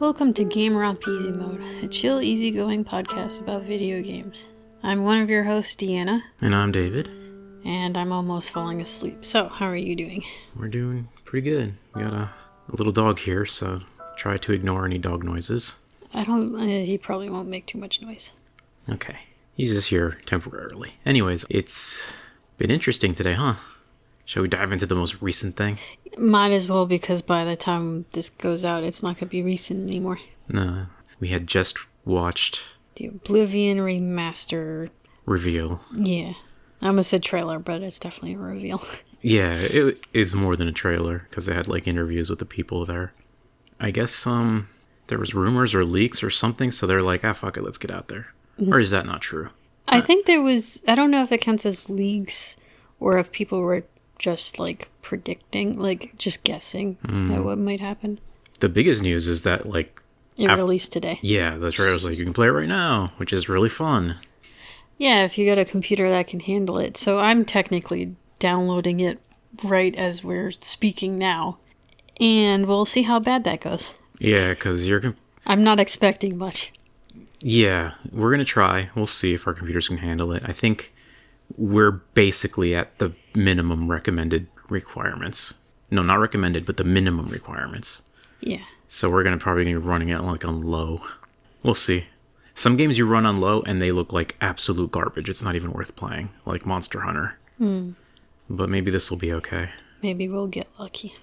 Welcome to GameRomp Easy Mode, a chill, easygoing podcast about video games. I'm one of your hosts, Deanna. And I'm David. And I'm almost falling asleep. So, how are you doing? We're doing pretty good. We got a little dog here, so try to ignore any dog noises. He probably won't make too much noise. Okay. He's just here temporarily. Anyways, it's been interesting today, huh? Shall we dive into the most recent thing? Might as well, because by the time this goes out, it's not going to be recent anymore. No. We had just watched the Oblivion remaster reveal. Yeah. I almost said trailer, but it's definitely a reveal. Yeah, it is more than a trailer, because they had like interviews with the people there. I guess there was rumors or leaks or something, so they're like, fuck it, let's get out there. Mm-hmm. Or is that not true? I think there was, I don't know if it counts as leaks, or if people were just like predicting, like just guessing at what might happen. The biggest news is that like it released today. Yeah, the trailer's like, you can play it right now, which is really fun. Yeah, if you got a computer that can handle it. So I'm technically downloading it right as we're speaking now, and we'll see how bad that goes. Yeah, because I'm not expecting much. Yeah, we're gonna try. We'll see if our computers can handle it. I think we're basically at the minimum recommended requirements. No, not recommended, but the minimum requirements. Yeah. So we're probably gonna be running it like on low. We'll see. Some games you run on low and they look like absolute garbage. It's not even worth playing, like Monster Hunter. But maybe this will be okay. Maybe we'll get lucky.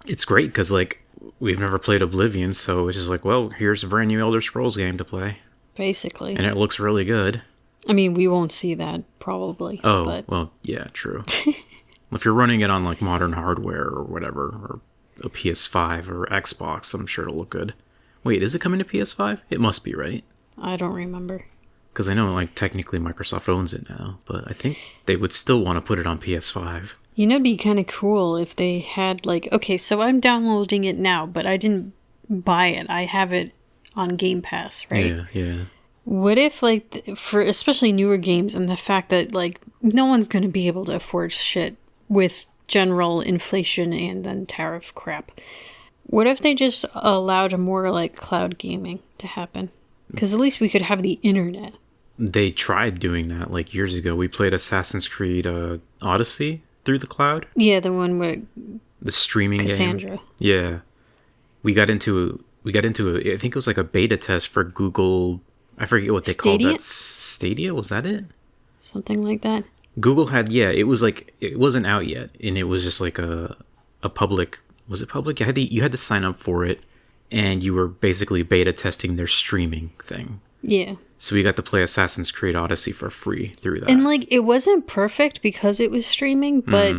It's great because like we've never played Oblivion, so it's just like, well, here's a brand new Elder Scrolls game to play. Basically. And it looks really good. I mean, we won't see that, probably. Oh, but... well, yeah, true. If you're running it on, like, modern hardware or whatever, or a PS5 or Xbox, I'm sure it'll look good. Wait, is it coming to PS5? It must be, right? I don't remember. Because I know, like, technically Microsoft owns it now, but I think they would still want to put it on PS5. You know, it'd be kind of cool if they had, like, okay, so I'm downloading it now, but I didn't buy it. I have it on Game Pass, right? Yeah. What if, like, for especially newer games and the fact that, like, no one's going to be able to afford shit with general inflation and then tariff crap. What if they just allowed more, like, cloud gaming to happen? Because at least we could have the internet. They tried doing that, like, years ago. We played Assassin's Creed Odyssey through the cloud. Yeah, the one with the streaming Cassandra. Game. Yeah. We got into I think it was like a beta test for Google. I forget what they called that. Stadia? Was that it? Something like that. Google had, it was like, it wasn't out yet. And it was just like a public, was it public? You had to sign up for it. And you were basically beta testing their streaming thing. Yeah. So we got to play Assassin's Creed Odyssey for free through that. And like, it wasn't perfect because it was streaming, but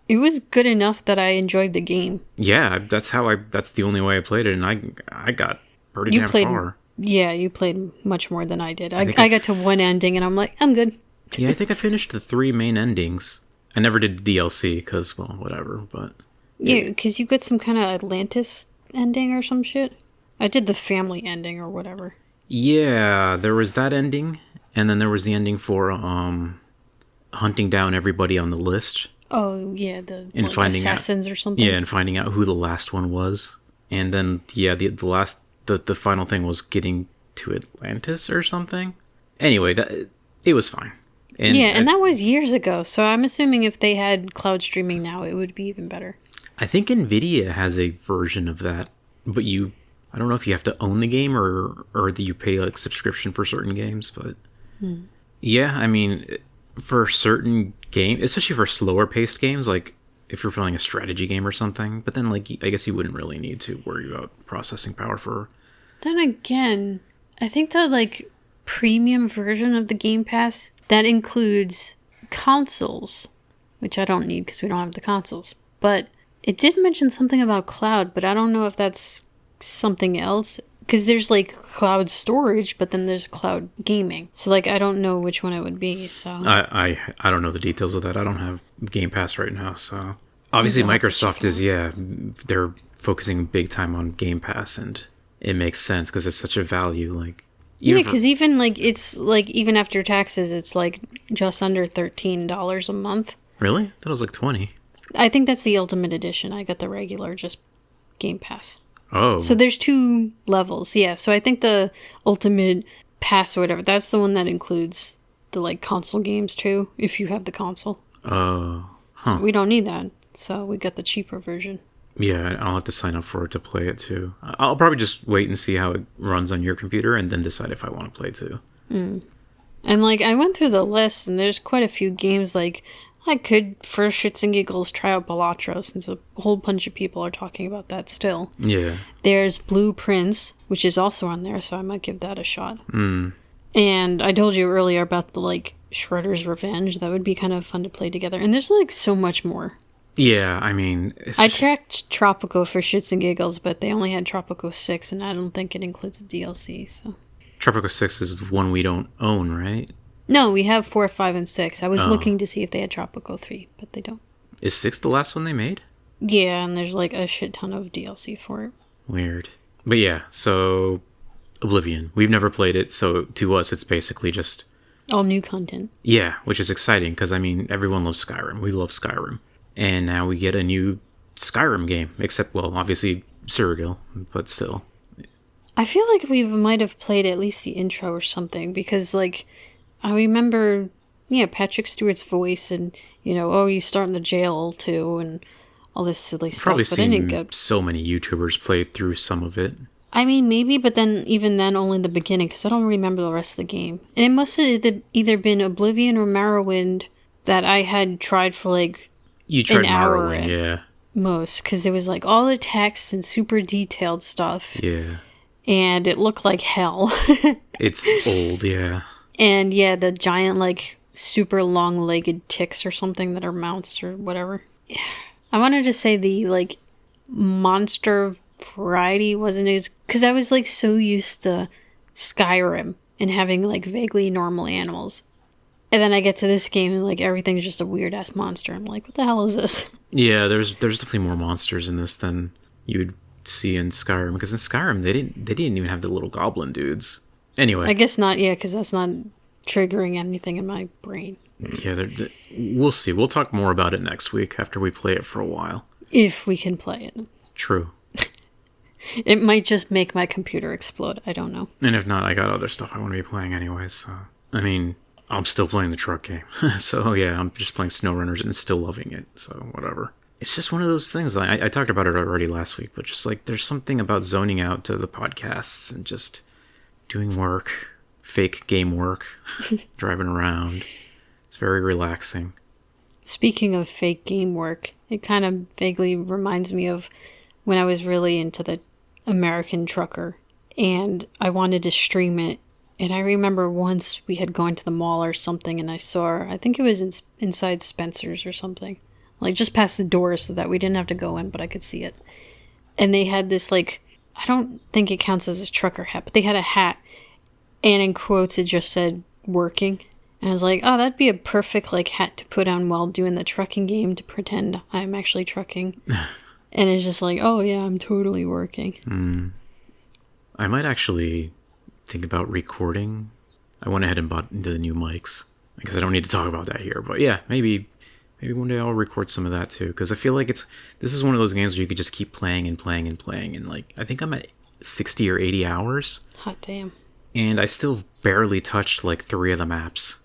it was good enough that I enjoyed the game. Yeah, that's the only way I played it. And I got pretty damn far. Yeah, you played much more than I did. I got to one ending and I'm like, I'm good. Yeah, I think I finished the 3 main endings. I never did the DLC because, well, whatever, but... Yeah, because you got some kind of Atlantis ending or some shit. I did the family ending or whatever. Yeah, there was that ending, and then there was the ending for hunting down everybody on the list. Oh, yeah, the assassins or something. Yeah, and finding out who the last one was. And then, yeah, the final thing was getting to Atlantis or something. Anyway, it was fine. And that was years ago, so I'm assuming if they had cloud streaming now, it would be even better. I think NVIDIA has a version of that, but I don't know if you have to own the game or do you pay like subscription for certain games, but yeah, I mean, for certain games, especially for slower paced games, like if you're playing a strategy game or something, but then like, I guess you wouldn't really need to worry about processing power for... Then again, I think the like premium version of the Game Pass, that includes consoles, which I don't need because we don't have the consoles, but it did mention something about cloud, but I don't know if that's something else. Because there's like cloud storage, but then there's cloud gaming. So like I don't know which one it would be. So I don't know the details of that. I don't have Game Pass right now. So obviously Microsoft is they're focusing big time on Game Pass, and it makes sense because it's such a value. Like because even like it's like even after taxes, it's like just under $13 a month. Really? That was like $20. I think that's the Ultimate Edition. I got the regular just Game Pass. Oh. So there's 2 levels. Yeah, so I think the ultimate pass or whatever, that's the one that includes the like console games too, if you have the console. Oh. So we don't need that. So we got the cheaper version. Yeah, I'll have to sign up for it to play it too. I'll probably just wait and see how it runs on your computer and then decide if I want to play too. And like I went through the list and there's quite a few games like I could for shits and giggles try out Balatro since a whole bunch of people are talking about that still. Yeah. There's Blue Prince, which is also on there, so I might give that a shot. And I told you earlier about the like Shredder's Revenge. That would be kind of fun to play together. And there's like so much more. Yeah, I mean... I checked Tropico for shits and giggles, but they only had Tropico 6, and I don't think it includes the DLC, so... Tropico 6 is the one we don't own, right? No, we have 4, 5, and 6. I was looking to see if they had Tropico 3, but they don't. Is 6 the last one they made? Yeah, and there's like a shit ton of DLC for it. Weird. But yeah, so... Oblivion. We've never played it, so to us it's basically just... All new content. Yeah, which is exciting, because I mean, everyone loves Skyrim. We love Skyrim. And now we get a new Skyrim game, except, well, obviously Cyrodiil, but still. I feel like we might have played at least the intro or something, because, like, I remember, Patrick Stewart's voice and, you start in the jail, too, and all this silly stuff. Probably but seen so many YouTubers play through some of it. I mean, maybe, but then, even then, only the beginning, because I don't remember the rest of the game. And it must have either been Oblivion or Morrowind that I had tried for, like... You tried Morrowind, yeah. Most, because there was, like, all the text and super detailed stuff. Yeah. And it looked like hell. It's old, yeah. And, yeah, the giant, like, super long-legged ticks or something that are mounts or whatever. Yeah. I wanted to say the, like, monster variety wasn't as... Because I was, like, so used to Skyrim and having, like, vaguely normal animals. And then I get to this game and, like, everything's just a weird-ass monster. I'm like, what the hell is this? Yeah, there's definitely more monsters in this than you would see in Skyrim. Because in Skyrim, they didn't even have the little goblin dudes. Anyway. I guess not, yeah, because that's not triggering anything in my brain. Yeah, we'll see. We'll talk more about it next week after we play it for a while. If we can play it. True. It might just make my computer explode. I don't know. And if not, I got other stuff I want to be playing anyways. So, I mean... I'm still playing the truck game. So, yeah, I'm just playing SnowRunners and still loving it. So, whatever. It's just one of those things. I talked about it already last week, but just, like, there's something about zoning out to the podcasts and just doing work, fake game work, driving around. It's very relaxing. Speaking of fake game work, it kind of vaguely reminds me of when I was really into the American Trucker, and I wanted to stream it. And I remember once we had gone to the mall or something and I saw, I think it was inside Spencer's or something. Like just past the door so that we didn't have to go in, but I could see it. And they had this like, I don't think it counts as a trucker hat, but they had a hat. And in quotes it just said, working. And I was like, oh, that'd be a perfect like hat to put on while doing the trucking game to pretend I'm actually trucking. And it's just like, oh yeah, I'm totally working. I might actually... think about recording. I went ahead and bought into the new mics because I don't need to talk about that here, but yeah, maybe one day I'll record some of that too, because I feel like this is one of those games where you could just keep playing and playing and playing, and like I think I'm at 60 or 80 hours. Hot damn. And I still barely touched like 3 of the maps.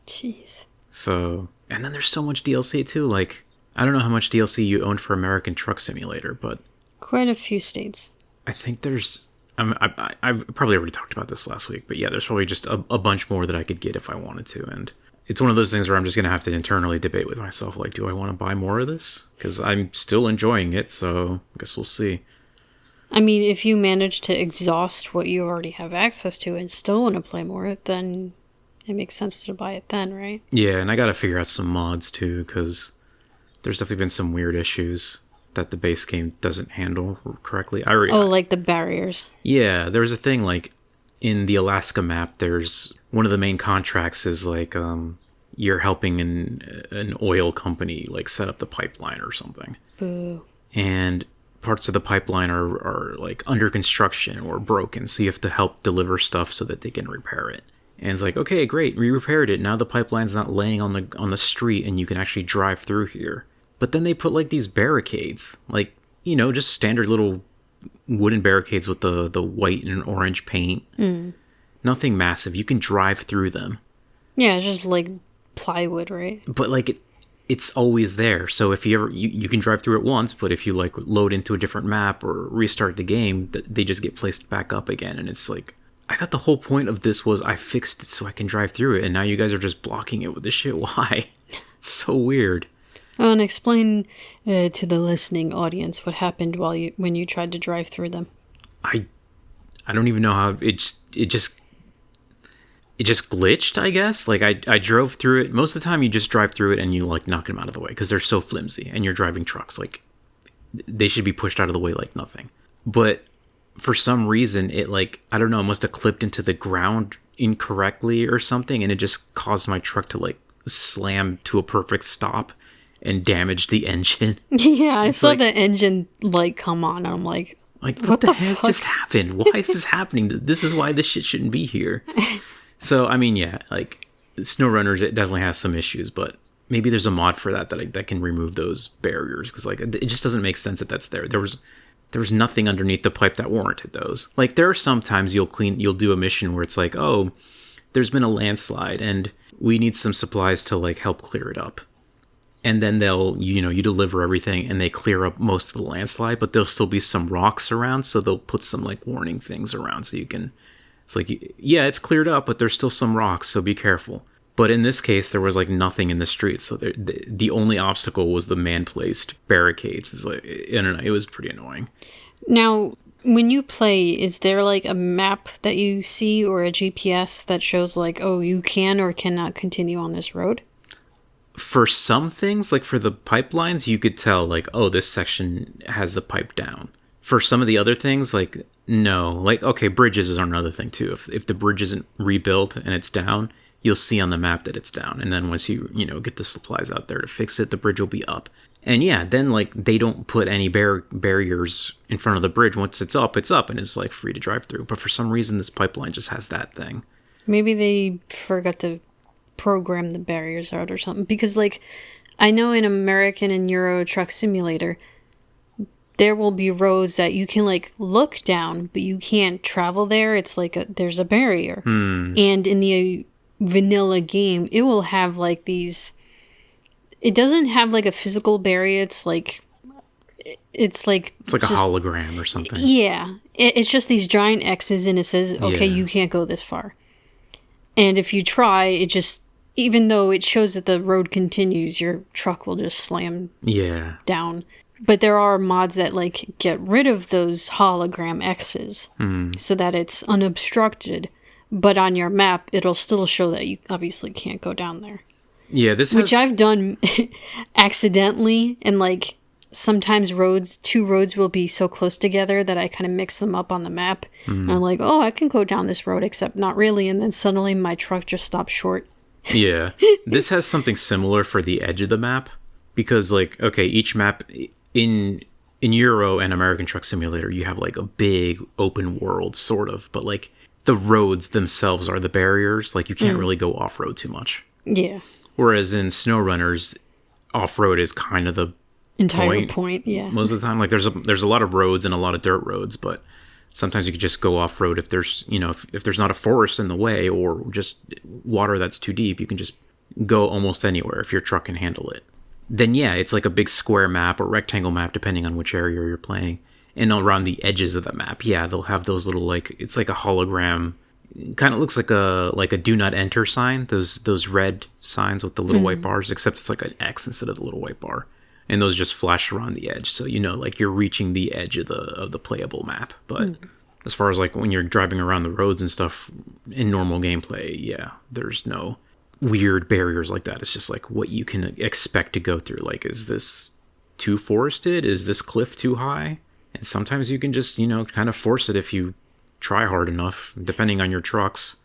Jeez. So, and then there's so much DLC too. Like I don't know how much DLC you owned for American Truck Simulator, but quite a few states. I think there's I've probably already talked about this last week, but yeah, there's probably just a bunch more that I could get if I wanted to. And it's one of those things where I'm just going to have to internally debate with myself, like, do I want to buy more of this? Because I'm still enjoying it, so I guess we'll see. I mean, if you manage to exhaust what you already have access to and still want to play more, then it makes sense to buy it then, right? Yeah, and I got to figure out some mods too, because there's definitely been some weird issues that the base game doesn't handle correctly. Like the barriers. Yeah, there's a thing like in the Alaska map, there's one of the main contracts is like you're helping an oil company like set up the pipeline or something. Boo. And parts of the pipeline are like under construction or broken, so you have to help deliver stuff so that they can repair it. And it's like, okay, great, we repaired it. Now the pipeline's not laying on the street and you can actually drive through here. But then they put like these barricades, like, just standard little wooden barricades with the white and orange paint. Nothing massive. You can drive through them. Yeah, it's just like plywood, right? But like it's always there. So if you ever you can drive through it once, but if you like load into a different map or restart the game, they just get placed back up again. And it's like, I thought the whole point of this was I fixed it so I can drive through it, and now you guys are just blocking it with this shit. Why? It's so weird. Oh, and explain to the listening audience what happened when you tried to drive through them. I don't even know how it just glitched, I guess. Like I drove through it. Most of the time you just drive through it and you like knock them out of the way because they're so flimsy, and you're driving trucks. Like they should be pushed out of the way like nothing. But for some reason it like, I don't know, it must have clipped into the ground incorrectly or something, and it just caused my truck to like slam to a perfect stop and damaged the engine. Yeah, I saw the engine light come on, and I'm like what the heck just happened? Why is this happening? This is why this shit shouldn't be here. So, I mean, yeah, like SnowRunners, it definitely has some issues, but maybe there's a mod for that can remove those barriers, because like it just doesn't make sense that that's there. There was nothing underneath the pipe that warranted those. Like there are some times you'll do a mission where it's like, oh, there's been a landslide and we need some supplies to like help clear it up. And then you deliver everything and they clear up most of the landslide, but there'll still be some rocks around. So they'll put some like warning things around so you can, it's like, yeah, it's cleared up, but there's still some rocks. So be careful. But in this case, there was like nothing in the street. So the only obstacle was the man-placed barricades. It's like, I don't know, it was pretty annoying. Now, when you play, is there like a map that you see or a GPS that shows like, oh, you can or cannot continue on this road? For some things, like for the pipelines, you could tell like, oh, this section has the pipe down. For some of the other things, like, no. Like, okay, bridges is another thing too. If the bridge isn't rebuilt and it's down, you'll see on the map that it's down. And then once you get the supplies out there to fix it, the bridge will be up. And yeah, then like they don't put any barriers in front of the bridge. Once it's up, and it's like free to drive through. But for some reason, this pipeline just has that thing. Maybe they forgot to program the barriers out or something, because like I know in American and Euro Truck Simulator there will be roads that you can like look down but you can't travel there. It's like there's a barrier. And in the vanilla game it will have like these, it doesn't have like a physical barrier, it's like a hologram or something. Yeah, it's just these giant X's and it says okay, you can't go this far. And if you try, it just, even though it shows that the road continues, your truck will just slam down. But there are mods that like get rid of those hologram X's so that it's unobstructed. But on your map, it'll still show that you obviously can't go down there. Yeah, which I've done accidentally, and like sometimes two roads will be so close together that I kind of mix them up on the map. And I'm like, oh, I can go down this road, except not really. And then suddenly my truck just stops short. Yeah. This has something similar for the edge of the map, because like, okay, each map in Euro and American Truck Simulator, you have like a big open world sort of, but like the roads themselves are the barriers. Like you can't really go off-road too much. Yeah. Whereas in SnowRunners, off-road is kind of the entire point. Yeah. Most of the time, like there's a lot of roads and a lot of dirt roads, but sometimes you could just go off-road if there's, if there's not a forest in the way or just water that's too deep, you can just go almost anywhere if your truck can handle it. Then yeah, it's like a big square map or rectangle map depending on which area you're playing. And around the edges of the map, yeah, they'll have those little like, it's like a hologram. Kind of looks like a do not enter sign, those red signs with the little white bars, except it's like an X instead of the little white bar. And those just flash around the edge, so like you're reaching the edge of the playable map. But as far as like when you're driving around the roads and stuff in normal gameplay, yeah, there's no weird barriers like that. It's just like what you can expect to go through. Like, is this too forested? Is this cliff too high? And sometimes you can just kind of force it if you try hard enough, depending on your trucks.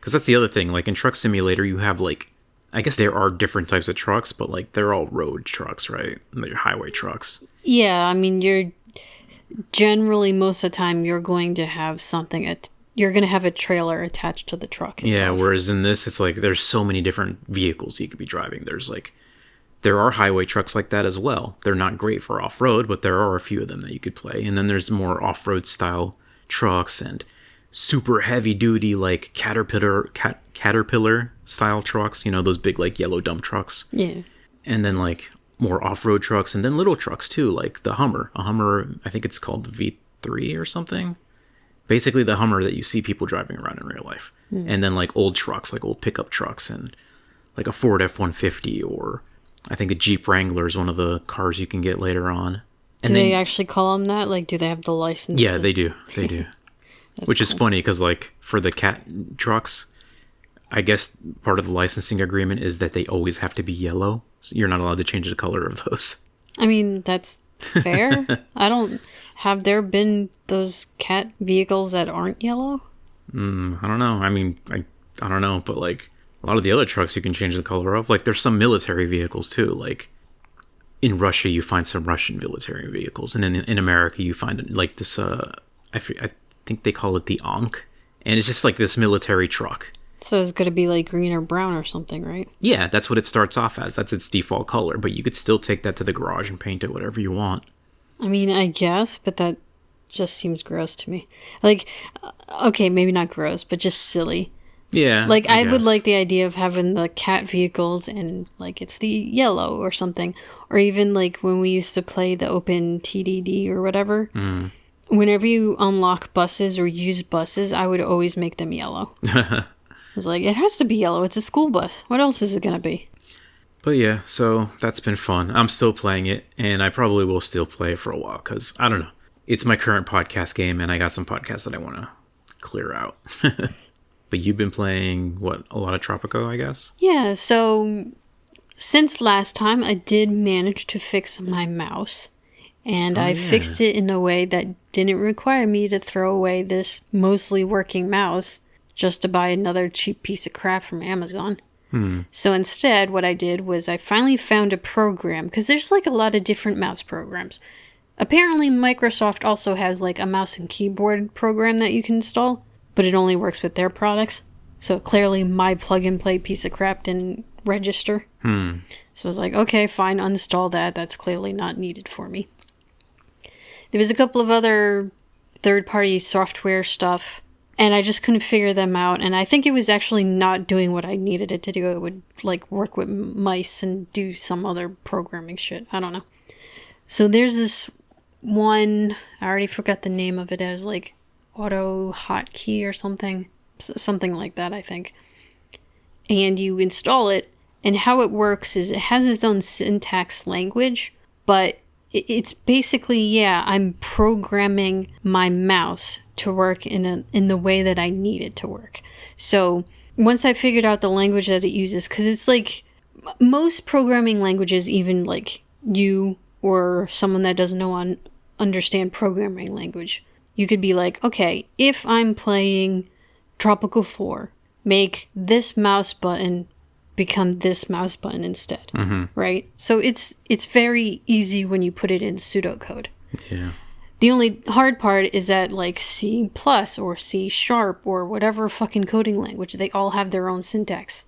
Because that's the other thing. Like in Truck Simulator, you have like, I guess there are different types of trucks, but like they're all road trucks, right? And they're highway trucks. Yeah, I mean, you're generally most of the time you're going to have something. You're going to have a trailer attached to the truck itself. Yeah, whereas in this, it's like there's so many different vehicles you could be driving. There's there are highway trucks like that as well. They're not great for off-road, but there are a few of them that you could play. And then there's more off-road style trucks and super heavy-duty, like Caterpillar style trucks. You know, those big, like, yellow dump trucks. Yeah. And then, like, more off-road trucks, and then little trucks, too, like the Hummer. A Hummer, I think it's called the V3 or something. Basically the Hummer that you see people driving around in real life. And then, like, old trucks, like old pickup trucks, and like a Ford F-150, or I think a Jeep Wrangler is one of the cars you can get later on. And do they actually call them that? Like, do they have the license? Yeah, they do. They do. Which is funny, because, like, for the cat trucks, I guess part of the licensing agreement is that they always have to be yellow. So you're not allowed to change the color of those. I mean, that's fair. Have there been those cat vehicles that aren't yellow? I don't know. I mean, I don't know, but, like, a lot of the other trucks you can change the color of. Like, there's some military vehicles, too. Like, in Russia, you find some Russian military vehicles. And in America, you find, like, this, I think they call it the Ankh. And it's just, like, this military truck. So it's going to be, like, green or brown or something, right? Yeah, that's what it starts off as. That's its default color. But you could still take that to the garage and paint it whatever you want. I mean, I guess, but that just seems gross to me. Like, okay, maybe not gross, but just silly. Yeah. Like, I would like the idea of having the cat vehicles and, like, it's the yellow or something. Or even, like, when we used to play the open TDD or whatever. Whenever you unlock buses or use buses, I would always make them yellow. It's like, it has to be yellow. It's a school bus. What else is it going to be? But yeah, so that's been fun. I'm still playing it, and I probably will still play it for a while, because, I don't know. It's my current podcast game, and I got some podcasts that I want to clear out. But you've been playing, what, a lot of Tropico, I guess? Yeah, so since last time, I did manage to fix my mouse. And I fixed it in a way that didn't require me to throw away this mostly working mouse just to buy another cheap piece of crap from Amazon. So instead, what I did was I finally found a program, because there's like a lot of different mouse programs. Apparently, Microsoft also has like a mouse and keyboard program that you can install, but it only works with their products. So clearly my plug-and-play piece of crap didn't register. So I was like, okay, fine, uninstall that. That's clearly not needed for me. There was a couple of other third-party software stuff, and I just couldn't figure them out. And I think it was actually not doing what I needed it to do. It would, like, work with mice and do some other programming shit. I don't know. So there's this one, I already forgot the name of it, as, like, Auto Hotkey or something. Something like that, I think. And you install it, and how it works is it has its own syntax language, but it's basically, I'm programming my mouse to work in the way that I need it to work. So once I figured out the language that it uses, because it's like most programming languages, even like you or someone that doesn't understand programming language, you could be like, okay, if I'm playing Tropical 4, make this mouse button become this mouse button instead, right? So it's very easy when you put it in pseudocode. Yeah. The only hard part is that, like, C+ or C# or whatever fucking coding language, they all have their own syntax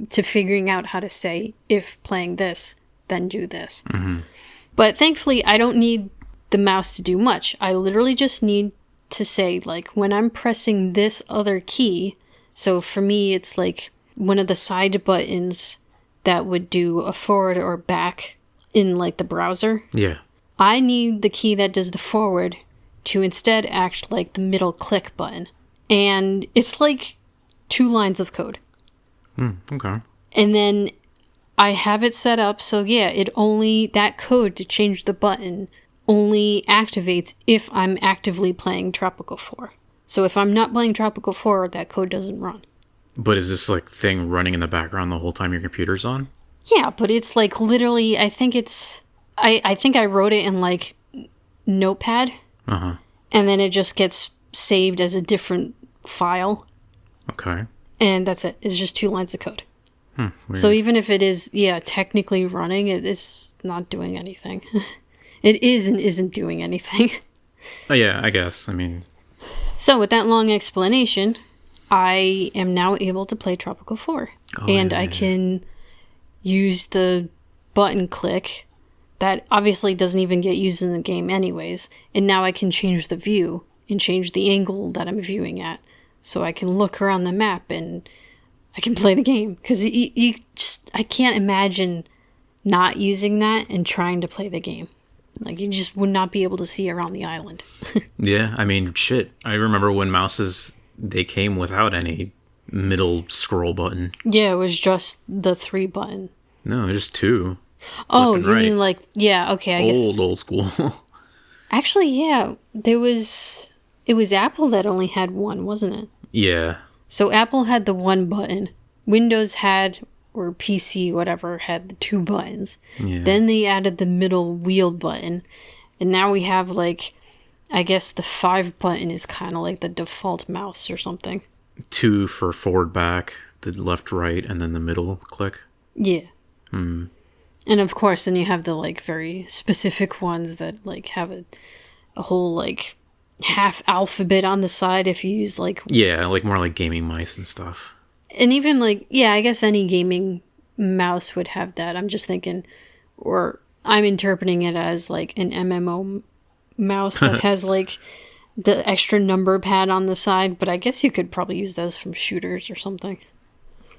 to figuring out how to say, if playing this, then do this. But thankfully, I don't need the mouse to do much. I literally just need to say, like, when I'm pressing this other key, so for me, it's like one of the side buttons that would do a forward or back in, like, the browser. Yeah. I need the key that does the forward to instead act like the middle click button. And it's like 2 lines of code. Okay. And then I have it set up so, that code to change the button only activates if I'm actively playing Tropical 4. So if I'm not playing Tropical 4, that code doesn't run. But is this, like, thing running in the background the whole time your computer's on? Yeah, but it's, like, literally, I think I wrote it in, like, Notepad. And then it just gets saved as a different file. Okay. And that's it. It's just 2 lines of code. So even if it is, technically running, it is not doing anything. It is and isn't doing anything. Oh, yeah, I guess. I mean... So with that long explanation, I am now able to play Tropical 4. I can use the button click that obviously doesn't even get used in the game anyways. And now I can change the view and change the angle that I'm viewing at. So I can look around the map and I can play the game. Because I can't imagine not using that and trying to play the game. Like, you just would not be able to see around the island. Yeah, I mean, shit. I remember when mouses, they came without any middle scroll button. Yeah, it was just the 3 button. No, just 2. Oh, you mean like, yeah, okay, I guess. Old school. Actually, yeah, it was Apple that only had 1, wasn't it? Yeah. So Apple had the 1 button. Windows had, or PC, whatever, had the 2 buttons. Yeah. Then they added the middle wheel button. And now we have, like, I guess the 5 button is kind of like the default mouse or something. 2 for forward, back, the left, right, and then the middle click. Yeah. And of course, then you have the, like, very specific ones that, like, have a whole, like, half alphabet on the side if you use, like... Yeah, like more like gaming mice and stuff. And even, like, yeah, I guess any gaming mouse would have that. I'm just thinking, or I'm interpreting it as, like, an MMO mouse that has, like, the extra number pad on the side. But I guess you could probably use those from shooters or something.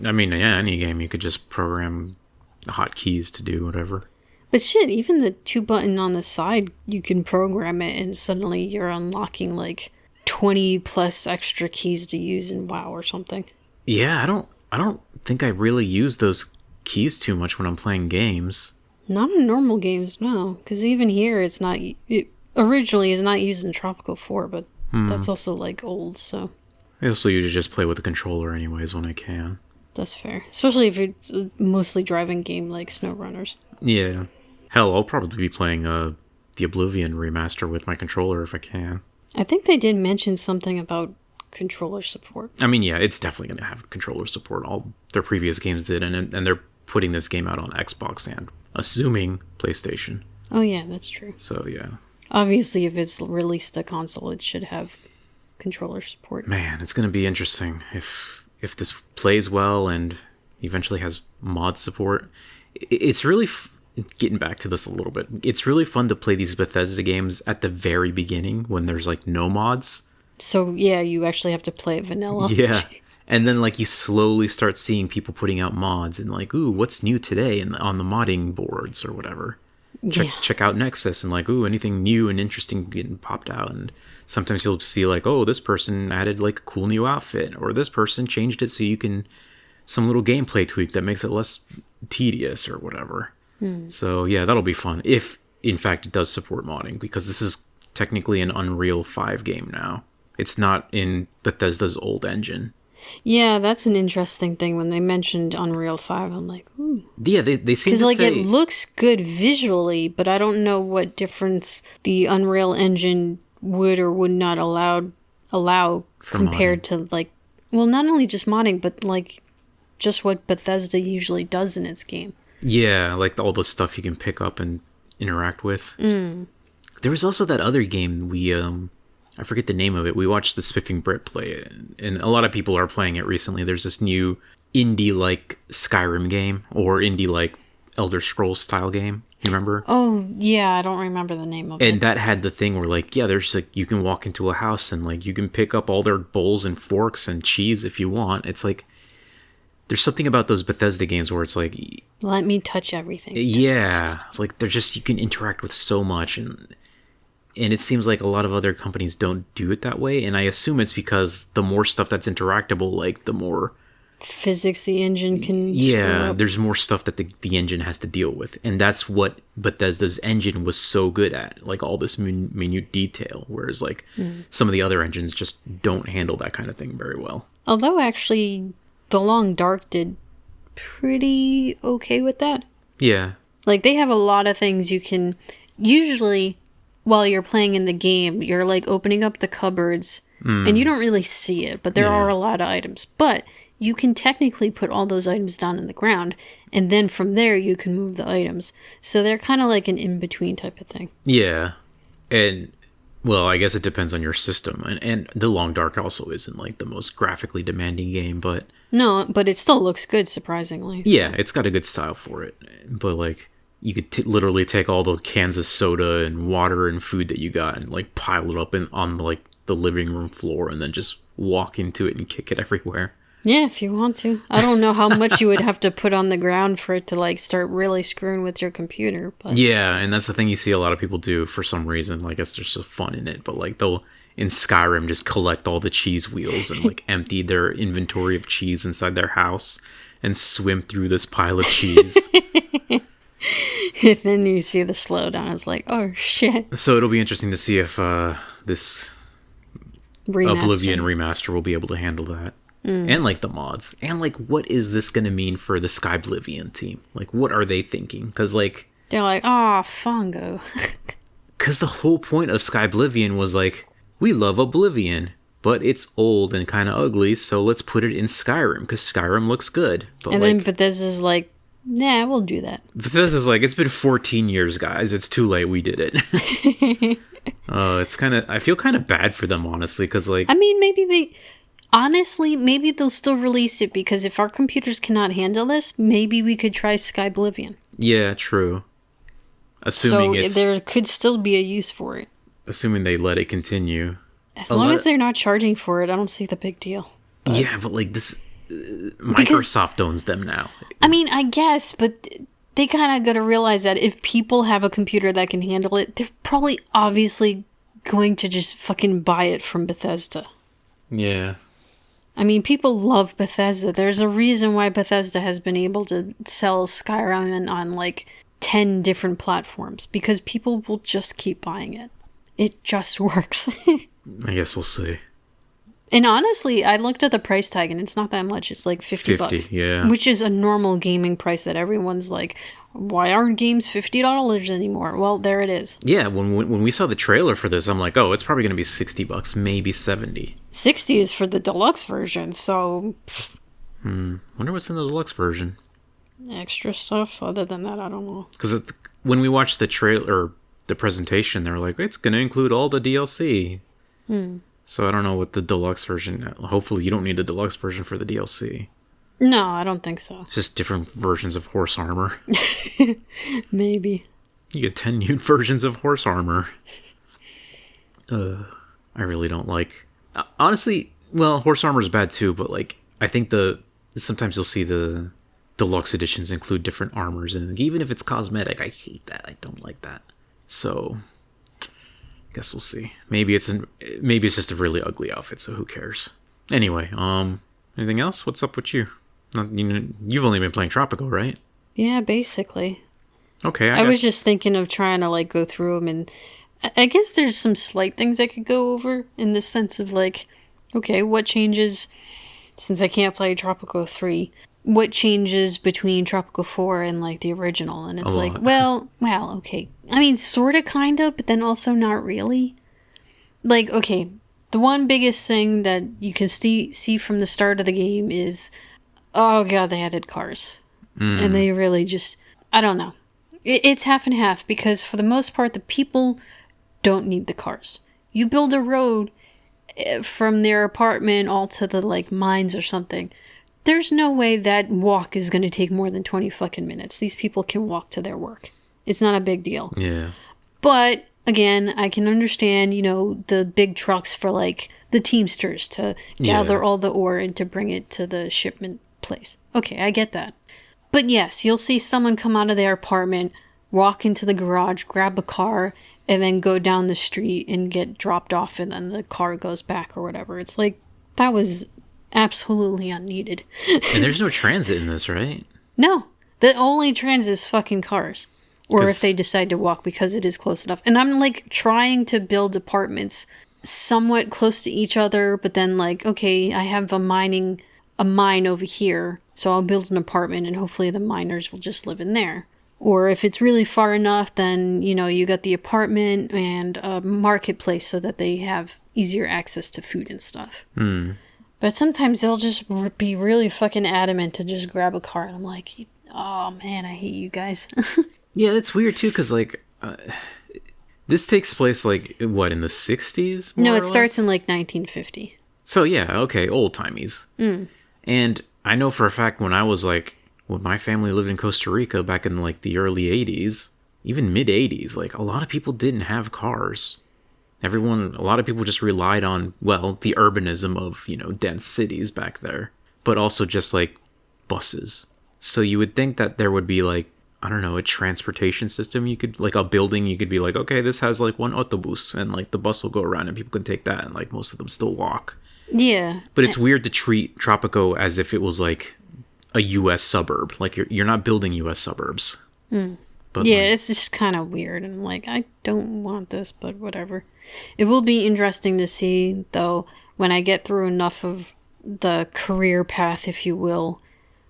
I mean, yeah, any game you could just program hotkeys to do whatever. But shit, even the 2 button on the side, you can program it and suddenly you're unlocking, like, 20 plus extra keys to use in WoW or something. Yeah, I don't think I really use those keys too much when I'm playing games. Not in normal games, no. Because even here, it originally is not used in Tropical 4, but that's also, like, old, so... I also usually just play with a controller anyways when I can. That's fair. Especially if it's a mostly driving game like SnowRunners. Yeah. Hell, I'll probably be playing the Oblivion remaster with my controller if I can. I think they did mention something about controller support. I mean, yeah, it's definitely going to have controller support. All their previous games did, and they're putting this game out on Xbox and assuming PlayStation. Oh yeah, that's true. So, yeah. Obviously, if it's released a console, it should have controller support. Man, it's going to be interesting if this plays well and eventually has mod support. It's really... Getting back to this a little bit, it's really fun to play these Bethesda games at the very beginning when there's like no mods. So yeah, you actually have to play it vanilla. Yeah, and then like you slowly start seeing people putting out mods and like, ooh, what's new today and on the modding boards or whatever. Check out Nexus and like, ooh, anything new and interesting getting popped out. And sometimes you'll see like, oh, this person added like a cool new outfit, or this person changed it so you can some little gameplay tweak that makes it less tedious or whatever. So yeah, that'll be fun if in fact it does support modding, because this is technically an Unreal 5 game now. It's not in Bethesda's old engine. Yeah, that's an interesting thing. When they mentioned Unreal 5, I'm like, ooh. Yeah, they seem to say... Because, like, it looks good visually, but I don't know what difference the Unreal Engine would or would not allow compared to, like... Well, not only just modding, but, like, just what Bethesda usually does in its game. Yeah, like all the stuff you can pick up and interact with. There was also that other game we... I forget the name of it. We watched the Spiffing Brit play it, and a lot of people are playing it recently. There's this new indie-like Skyrim game, or indie-like Elder Scrolls style game. You remember? Oh, yeah, I don't remember the name of it. And that had the thing where, like, yeah, there's like, you can walk into a house and, like, you can pick up all their bowls and forks and cheese if you want. It's like, there's something about those Bethesda games where it's like... Let me touch everything. Yeah. It's like, they're just, you can interact with so much, and it seems like a lot of other companies don't do it that way. And I assume it's because the more stuff that's interactable, like the more physics the engine can yeah, there's more stuff that the engine has to deal with. And that's what Bethesda's engine was so good at, like all this minute detail. Whereas like some of the other engines just don't handle that kind of thing very well. Although actually The Long Dark did pretty okay with that. Yeah. Like they have a lot of things you can usually... While you're playing in the game, you're like opening up the cupboards and you don't really see it, but there are a lot of items. But you can technically put all those items down in the ground, and then from there you can move the items. So they're kind of like an in-between type of thing. Yeah. And, well, I guess it depends on your system. And The Long Dark also isn't like the most graphically demanding game, but... No, but it still looks good, surprisingly. So. Yeah, it's got a good style for it. But like... you could literally take all the cans of soda and water and food that you got and like pile it up on like the living room floor and then just walk into it and kick it everywhere. Yeah, if you want to. I don't know how much you would have to put on the ground for it to like start really screwing with your computer. But yeah, and that's the thing you see a lot of people do for some reason. Like, I guess there's just fun in it, but like they'll in Skyrim just collect all the cheese wheels and like empty their inventory of cheese inside their house and swim through this pile of cheese. And then you see the slowdown. It's like, oh shit. So it'll be interesting to see if this Oblivion remaster will be able to handle that. And like the mods. And like, what is this going to mean for the Skyblivion team? Like, what are they thinking? Because like... They're like, oh, Fongo. Because the whole point of Skyblivion was like, we love Oblivion, but it's old and kind of ugly, so let's put it in Skyrim, because Skyrim looks good. But and like, then Bethesda's like, nah, we'll do that. Bethesda's like, it's been 14 years, guys. It's too late. We did it. It's kind of... I feel kind of bad for them, honestly, because like... I mean, maybe they'll still release it, because if our computers cannot handle this, maybe we could try Skyblivion. Yeah, true. Assuming there could still be a use for it. Assuming they let it continue. As long as they're not charging for it, I don't see the big deal. But, yeah, but like this... Microsoft owns them now. I mean, I guess, but they kind of got to realize that if people have a computer that can handle it, they're probably obviously going to just fucking buy it from Bethesda. Yeah. I mean, people love Bethesda. There's a reason why Bethesda has been able to sell Skyrim on like 10 different platforms, because people will just keep buying it. It just works. I guess we'll see. And honestly, I looked at the price tag and it's not that much. It's like $50. Yeah. Which is a normal gaming price that everyone's like, why aren't games $50 anymore? Well, there it is. Yeah, when we saw the trailer for this, I'm like, oh, it's probably going to be $60, maybe 70. 60 is for the deluxe version, so... Wonder what's in the deluxe version. Extra stuff? Other than that, I don't know. Because when we watched the trailer, the presentation, they were like, it's going to include all the DLC. So I don't know what the deluxe version... Hopefully you don't need the deluxe version for the DLC. No, I don't think so. It's just different versions of horse armor. Maybe. You get 10 new versions of horse armor. I really don't like... Honestly, well, horse armor is bad too, but like, I think sometimes you'll see the deluxe editions include different armors, and even if it's cosmetic, I hate that. I don't like that. So... guess we'll see. Maybe it's just a really ugly outfit, so who cares? Anyway, anything else? What's up with you? You've only been playing Tropico, right? Yeah, basically. Okay. I was just thinking of trying to like go through them, and I guess there's some slight things I could go over in the sense of like, okay, what changes since I can't play Tropico 3? What changes between Tropico 4 and like the original? And it's like, well, okay. I mean, sort of, kind of, but then also not really. Like, okay, the one biggest thing that you can see from the start of the game is, oh god, they added cars. And they really just, I don't know. It's half and half, because for the most part, the people don't need the cars. You build a road from their apartment all to the like mines or something. There's no way that walk is going to take more than 20 fucking minutes. These people can walk to their work. It's not a big deal. Yeah. But, again, I can understand, the big trucks for, like, the Teamsters to gather all the ore and to bring it to the shipment place. Okay, I get that. But, yes, you'll see someone come out of their apartment, walk into the garage, grab a car, and then go down the street and get dropped off, and then the car goes back or whatever. It's like, that was... absolutely unneeded. And there's no transit in this, right? No. The only transit is fucking cars. Or if they decide to walk, because it is close enough. And I'm like trying to build apartments somewhat close to each other, but then like, okay, I have a mine over here, so I'll build an apartment and hopefully the miners will just live in there. Or if it's really far enough, then, you got the apartment and a marketplace so that they have easier access to food and stuff. But sometimes they'll just be really fucking adamant to just grab a car. And I'm like, oh man, I hate you guys. Yeah, that's weird too, because like, this takes place like, what, in the 60s? No, it starts in like 1950. So yeah, okay, old timies. And I know for a fact when I was like when my family lived in Costa Rica back in like the early 80s, even mid 80s, like a lot of people didn't have cars. A lot of people just relied on, well, the urbanism of, dense cities back there, but also just like buses. So you would think that there would be like, I don't know, a transportation system. You could, like a building, you could be like, okay, this has like one autobus and like the bus will go around and people can take that and like most of them still walk. Yeah. But it's weird to treat Tropico as if it was like a U.S. suburb. Like you're not building U.S. suburbs. But yeah, like, it's just kind of weird. And like, I don't want this, but whatever. It will be interesting to see, though, when I get through enough of the career path, if you will,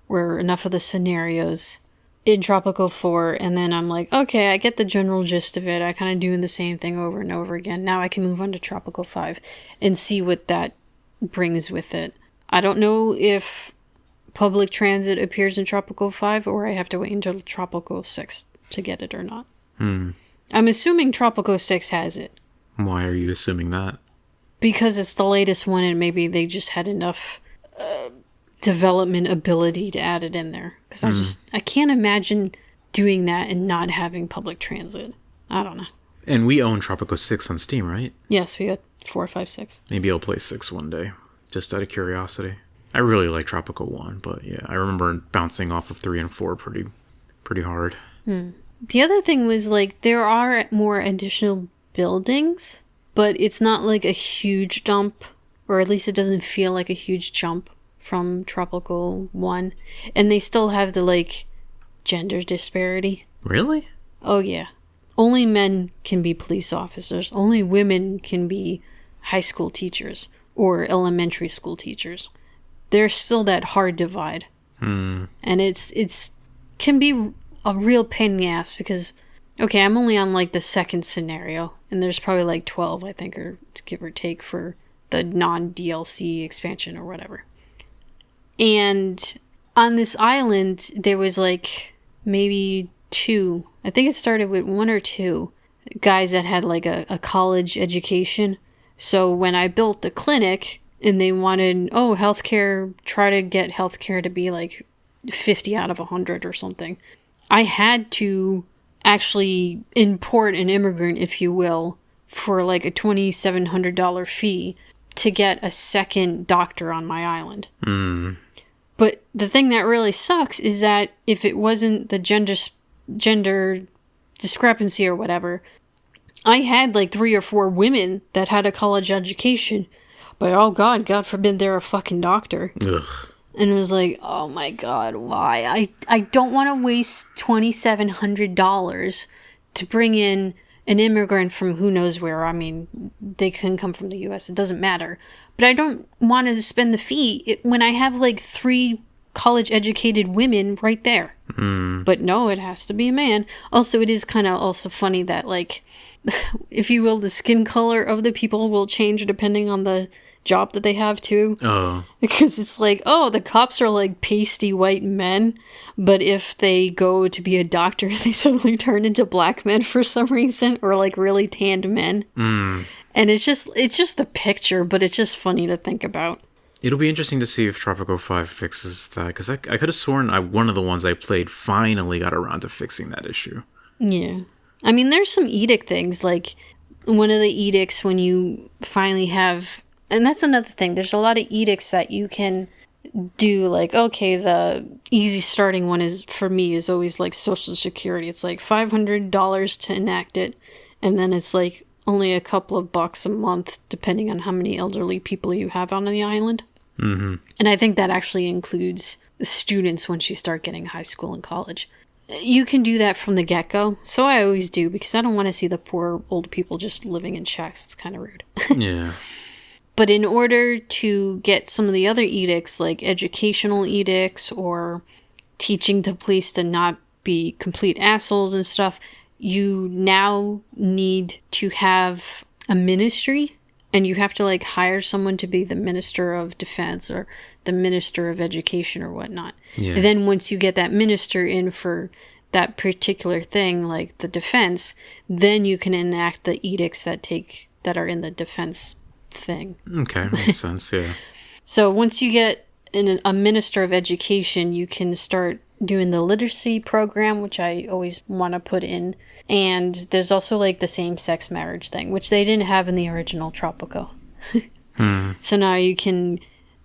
where enough of the scenarios in Tropico 4, and then I'm like, okay, I get the general gist of it. I kind of doing the same thing over and over again. Now I can move on to Tropico 5 and see what that brings with it. I don't know if public transit appears in Tropico 5 or I have to wait until Tropico 6 to get it or not. I'm assuming Tropico 6 has it. Why are you assuming that? Because it's the latest one and maybe they just had enough development ability to add it in there. Because I can't imagine doing that and not having public transit. I don't know. And we own Tropico 6 on Steam, right? Yes, we got 4, 5, 6. Maybe I'll play 6 one day, just out of curiosity. I really like Tropico 1, but yeah, I remember bouncing off of 3 and 4 pretty hard. The other thing was, like, there are more additional buildings, but it's not like a huge jump, or at least it doesn't feel like a huge jump from Tropical 1. And they still have the, like, gender disparity. Really? Oh, yeah. Only men can be police officers. Only women can be high school teachers or elementary school teachers. There's still that hard divide. And it's can be a real pain in the ass because, okay, I'm only on like the second scenario and there's probably like 12, I think, or give or take for the non-DLC expansion or whatever. And on this island, there was like maybe 2, I think it started with 1 or 2 guys that had like a college education. So when I built the clinic and they wanted, healthcare, try to get healthcare to be like 50 out of 100 or something, I had to actually import an immigrant, if you will, for like a $2,700 fee to get a second doctor on my island. But the thing that really sucks is that if it wasn't the gender discrepancy or whatever, I had like 3 or 4 women that had a college education, but oh God forbid they're a fucking doctor. Ugh. And it was like, oh my God, why? I don't want to waste $2,700 to bring in an immigrant from who knows where. I mean, they can come from the U.S. It doesn't matter. But I don't want to spend the fee when I have like 3 college-educated women right there. But no, it has to be a man. Also, it is kind of also funny that, like, if you will, the skin color of the people will change depending on the job that they have too. Oh. Because it's like, the cops are like pasty white men, but if they go to be a doctor, they suddenly turn into black men for some reason, or like really tanned men. And it's just the picture, but it's just funny to think about. It'll be interesting to see if Tropico 5 fixes that, because I could have sworn one of the ones I played finally got around to fixing that issue. Yeah. I mean, there's some edict things, like one of the edicts when you finally have, and that's another thing, there's a lot of edicts that you can do, like, okay, the easy starting one is, for me, is always like Social Security. It's like $500 to enact it, and then it's like only a couple of bucks a month, depending on how many elderly people you have on the island. And I think that actually includes students once you start getting high school and college. You can do that from the get-go. So I always do, because I don't want to see the poor old people just living in shacks. It's kind of rude. Yeah. But in order to get some of the other edicts, like educational edicts or teaching the police to not be complete assholes and stuff, you now need to have a ministry, and you have to like hire someone to be the Minister of Defense or the Minister of Education or whatnot. Yeah. And then once you get that minister in for that particular thing, like the defense, then you can enact the edicts that are in the defense thing. Okay, makes sense, yeah. So once you get a Minister of Education, you can start doing the literacy program, which I always want to put in. And there's also like the same-sex marriage thing, which they didn't have in the original Tropico. So now you can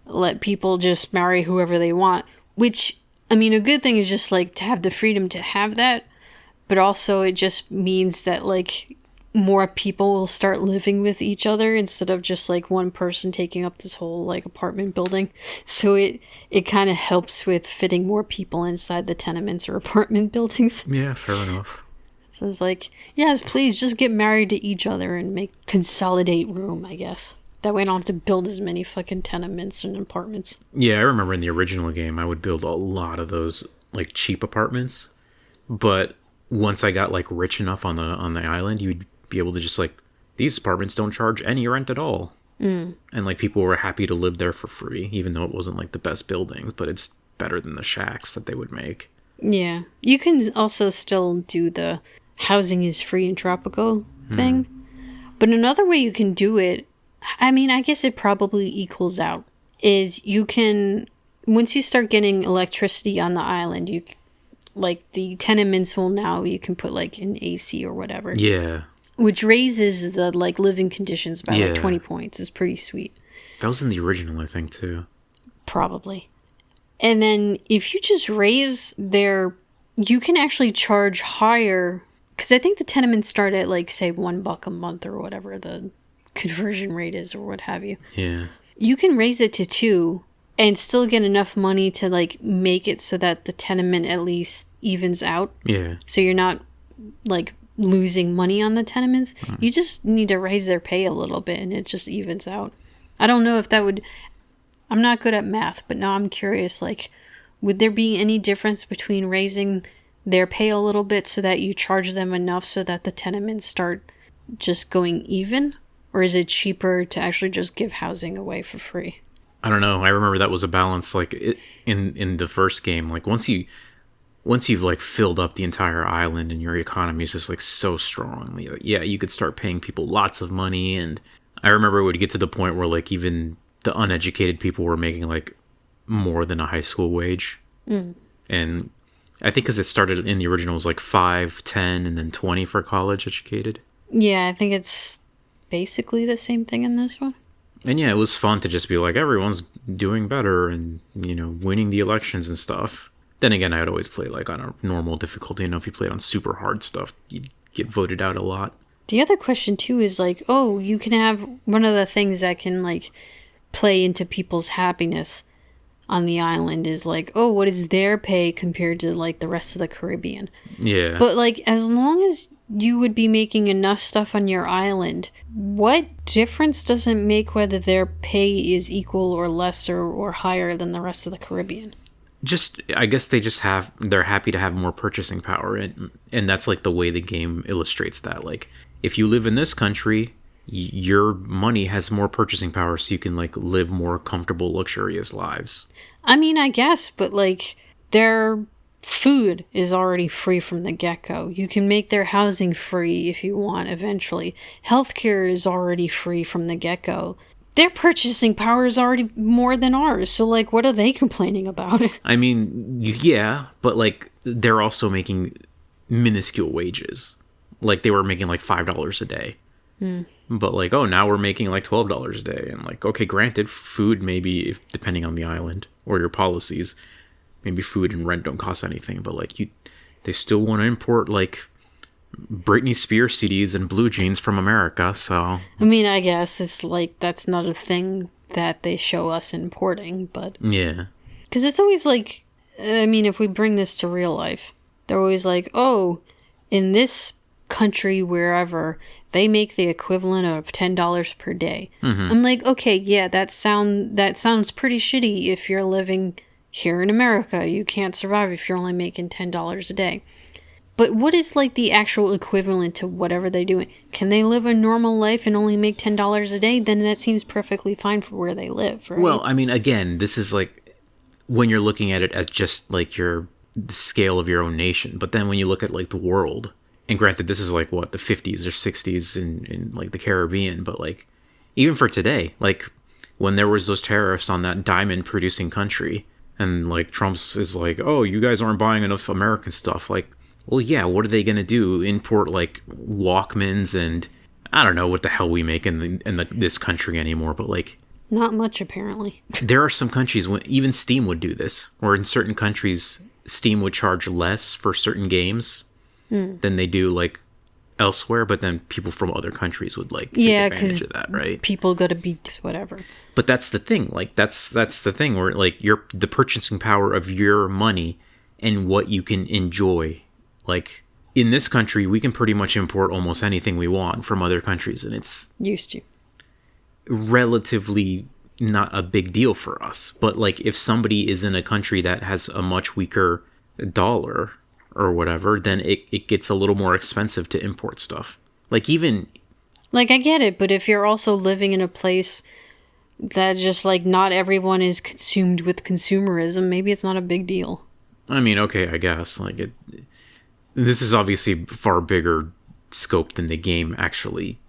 let people just marry whoever they want, which, I mean, a good thing is just like to have the freedom to have that, but also it just means that like more people will start living with each other instead of just like one person taking up this whole like apartment building. So it kind of helps with fitting more people inside the tenements or apartment buildings. Yeah, fair enough. So it's like, yes, please just get married to each other and consolidate room, I guess. That way I don't have to build as many fucking tenements and apartments. Yeah, I remember in the original game, I would build a lot of those like cheap apartments. But once I got like rich enough on the island, you'd be able to just like, these apartments don't charge any rent at all. And like people were happy to live there for free, even though it wasn't like the best buildings, but it's better than the shacks that they would make. Yeah. You can also still do the housing is free in Tropico thing. But another way you can do it, I mean, I guess it probably equals out, is you can, once you start getting electricity on the island, you like the tenements will now, you can put like an AC or whatever. Yeah. Which raises the like living conditions by like 20 points. It's pretty sweet. That was in the original, I think, too. Probably. And then if you just raise you can actually charge higher, because I think the tenements start at like, say, $1 a month or whatever the conversion rate is or what have you. Yeah. You can raise it to 2 and still get enough money to like make it so that the tenement at least evens out. Yeah. So you're not like losing money on the tenements. You just need to raise their pay a little bit and it just evens out. I don't know if that would, I'm not good at math, but now I'm curious, like, would there be any difference between raising their pay a little bit so that you charge them enough so that the tenements start just going even? Or is it cheaper to actually just give housing away for free? I don't know. I remember that was a balance, like in the first game. Like once you've like filled up the entire island and your economy is just like so strong, yeah, you could start paying people lots of money. And I remember it would get to the point where like even the uneducated people were making like more than a high school wage. And I think because it started in the original was like 5, 10, and then 20 for college educated. Yeah, I think it's basically the same thing in this one. And yeah, it was fun to just be like, everyone's doing better and, you know, winning the elections and stuff. Then again, I'd always play like on a normal difficulty. You know, if you played on super hard stuff, you'd get voted out a lot. The other question too is like, oh, you can have one of the things that can like play into people's happiness on the island is like, oh, what is their pay compared to like the rest of the Caribbean? Yeah. But like, as long as you would be making enough stuff on your island, what difference does it make whether their pay is equal or lesser or higher than the rest of the Caribbean? Just, I guess they're happy to have more purchasing power. And that's like the way the game illustrates that. Like, if you live in this country, your money has more purchasing power, so you can like live more comfortable, luxurious lives. I mean, I guess, but like their food is already free from the get-go. You can make their housing free if you want eventually. Healthcare is already free from the get-go. Their purchasing power is already more than ours, so like what are they complaining about? I mean, yeah, but like they're also making minuscule wages. Like they were making like $5 a day. But like, oh, now we're making like $12 a day. And like, okay, granted, food maybe, if depending on the island or your policies, maybe food and rent don't cost anything. But like they still want to import like Britney Spears CDs and blue jeans from America. So I mean, I guess it's like that's not a thing that they show us importing, but yeah, because it's always like, I mean, if we bring this to real life, they're always like, oh, in this country wherever they make the equivalent of $10 per day. I'm like, okay, yeah, that sounds pretty shitty if you're living here in America. You can't survive if you're only making $10 a day. But what is like the actual equivalent to whatever they're doing? Can they live a normal life and only make $10 a day? Then that seems perfectly fine for where they live, right? Well, I mean, again, this is like when you're looking at it as just like the scale of your own nation. But then when you look at like the world, and granted, this is like what, the 50s or 60s in like the Caribbean, but like even for today, like when there was those tariffs on that diamond producing country, And like Trump's is like, oh, you guys aren't buying enough American stuff. Like, well, yeah, what are they gonna do? Import like Walkmans and I don't know what the hell we make in this country anymore. But like, not much apparently. there are some countries when even Steam would do this, or in certain countries, Steam would charge less for certain games than they do like elsewhere. But then people from other countries would like take advantage of that, right? People go to beat whatever. But that's the thing. Like that's the thing where like the purchasing power of your money and what you can enjoy. Like in this country, we can pretty much import almost anything we want from other countries, and it's used to relatively not a big deal for us. But like if somebody is in a country that has a much weaker dollar or whatever, then it gets a little more expensive to import stuff. Like even like I get it, but if you're also living in a place that just like not everyone is consumed with consumerism, maybe it's not a big deal. I mean, okay, I guess like this is obviously far bigger scope than the game actually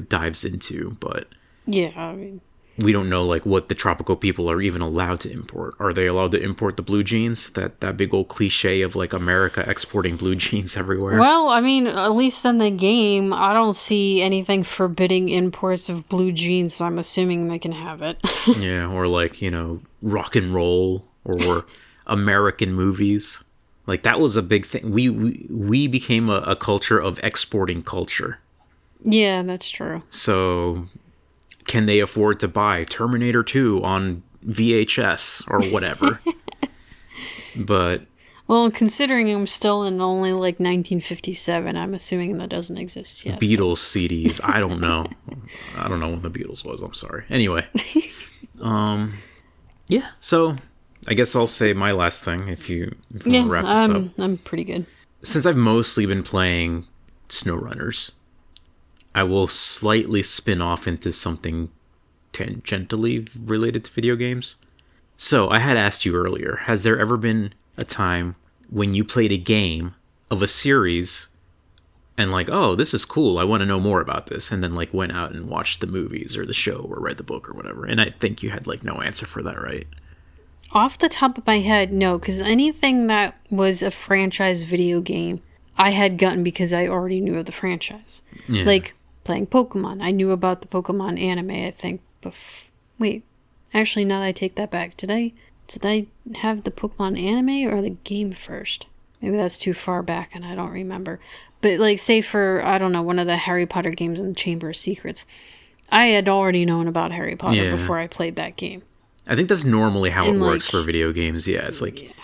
dives into, but yeah, I mean, we don't know like what the tropical people are even allowed to import. Are they allowed to import the blue jeans? That big old cliche of like America exporting blue jeans everywhere. Well, I mean, at least in the game, I don't see anything forbidding imports of blue jeans, so I'm assuming they can have it. Yeah, or like, you know, rock and roll or American movies. Like that was a big thing. We became a culture of exporting culture. Yeah, that's true. So can they afford to buy Terminator 2 on VHS or whatever? But well, considering I'm still in only like 1957, I'm assuming that doesn't exist yet. Beatles CDs, I don't know. I don't know when the Beatles was. I'm sorry. Anyway, yeah. So I guess I'll say my last thing if you want to wrap this up. I'm pretty good. Since I've mostly been playing SnowRunners, I will slightly spin off into something tangentially related to video games. So I had asked you earlier, has there ever been a time when you played a game of a series and like, oh, this is cool, I want to know more about this, and then like went out and watched the movies or the show or read the book or whatever? And I think you had like no answer for that, right? Off the top of my head, no, because anything that was a franchise video game, I had gotten because I already knew of the franchise. Yeah. Like playing Pokemon. I knew about the Pokemon anime, I think. Wait, actually, now that I take that back, did I have the Pokemon anime or the game first? Maybe that's too far back and I don't remember. But like, say for, I don't know, one of the Harry Potter games in the Chamber of Secrets, I had already known about Harry Potter before I played that game. I think that's normally how it works for video games. Yeah, it's like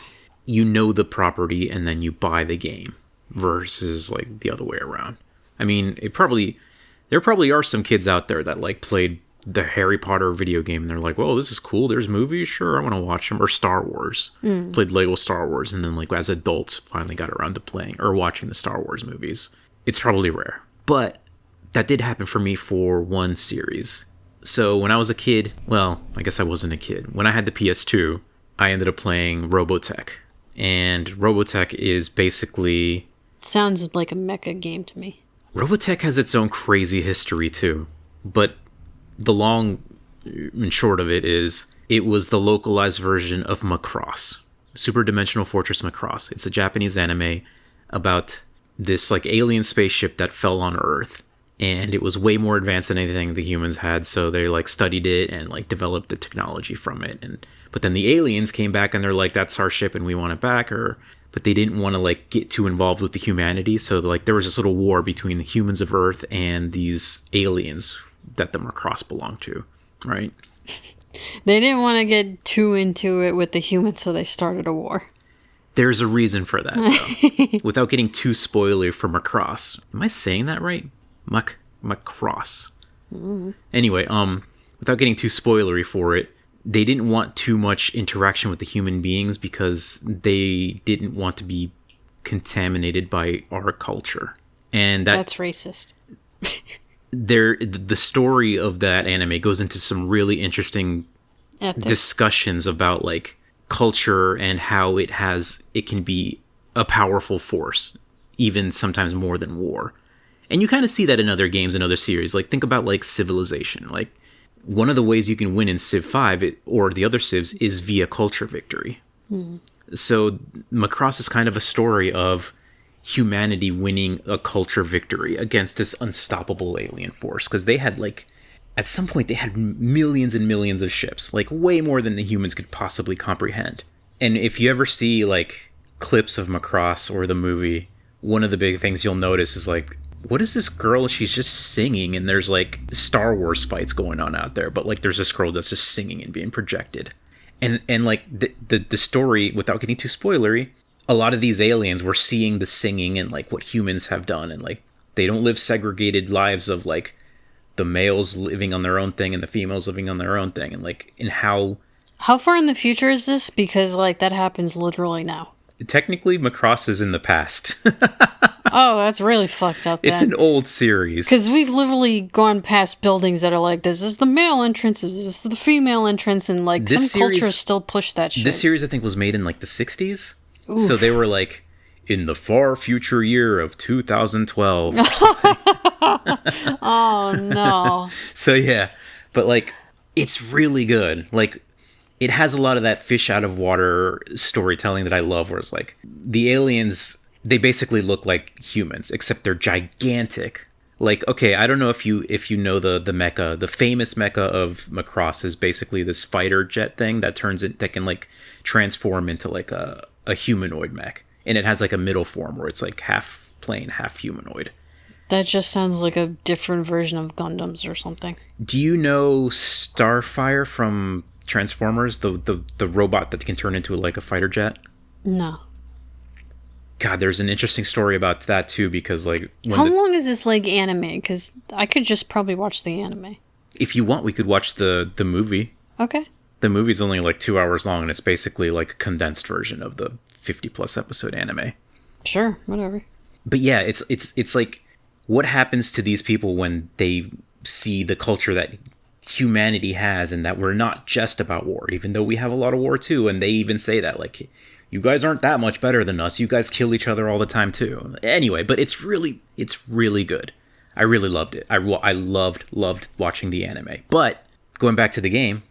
you know the property and then you buy the game versus like the other way around. I mean, there probably are some kids out there that like played the Harry Potter video game and they're like, whoa, this is cool. There's movies. Sure, I want to watch them. Or Star Wars. Played Lego Star Wars and then like as adults finally got around to playing or watching the Star Wars movies. It's probably rare. But that did happen for me for one series. So when I was a kid, well, I guess I wasn't a kid. When I had the PS2, I ended up playing Robotech. And Robotech is basically... Sounds like a mecha game to me. Robotech has its own crazy history too. But the long and short of it is, it was the localized version of Macross. Super Dimensional Fortress Macross. It's a Japanese anime about this like alien spaceship that fell on Earth. And it was way more advanced than anything the humans had, so they like studied it and like developed the technology from it. But then the aliens came back and they're like, that's our ship and we want it back. But they didn't want to like get too involved with the humanity, so like there was this little war between the humans of Earth and these aliens that the Macross belonged to, right? They didn't want to get too into it with the humans, so they started a war. There's a reason for that, though. Without getting too spoilery for Macross. Am I saying that right? Macross. Anyway, without getting too spoilery for it, they didn't want too much interaction with the human beings because they didn't want to be contaminated by our culture. And that's racist. The story of that anime goes into some really interesting discussions about like culture and how it can be a powerful force, even sometimes more than war. And you kind of see that in other games and other series. Like, think about, like, Civilization. Like, one of the ways you can win in Civ 5, or the other Civs, is via culture victory. So Macross is kind of a story of humanity winning a culture victory against this unstoppable alien force, because they had like, at some point they had millions and millions of ships, like way more than the humans could possibly comprehend. And if you ever see like clips of Macross or the movie, one of the big things you'll notice is like, what is this girl? She's just singing, and there's like Star Wars fights going on out there, but like there's this girl that's just singing and being projected. And like the story, without getting too spoilery, a lot of these aliens were seeing the singing and like what humans have done, and like they don't live segregated lives of like the males living on their own thing and the females living on their own thing, and like in how far in the future is this? Because like that happens literally now. Technically Macross is in the past. Oh, that's really fucked up then. It's an old series. Because we've literally gone past buildings that are like, this is the male entrance, this is the female entrance, and like this some cultures still push that shit. This series I think was made in like the 60s. Oof. So they were like, in the far future year of 2012 or something. Oh, no. So yeah, but like, it's really good. Like, it has a lot of that fish out of water storytelling that I love, where it's like, the aliens, they basically look like humans, except they're gigantic. Like, okay, I don't know if you know the mecha, the famous mecha of Macross is basically this fighter jet thing that can like transform into like a humanoid mech. And it has like a middle form where it's like half plane, half humanoid. That just sounds like a different version of Gundams or something. Do you know Starfire from Transformers, the robot that can turn into like a fighter jet? No. God, there's an interesting story about that too, because like... How long is this like anime? Because I could just probably watch the anime. If you want, we could watch the movie. Okay. The movie's only like 2 hours long, and it's basically like a condensed version of the 50+ episode anime. Sure, whatever. But yeah, it's like, what happens to these people when they see the culture that humanity has, and that we're not just about war, even though we have a lot of war too, and they even say that, like, you guys aren't that much better than us, you guys kill each other all the time too. Anyway, but it's really good. I really loved it. I loved watching the anime. But going back to the game,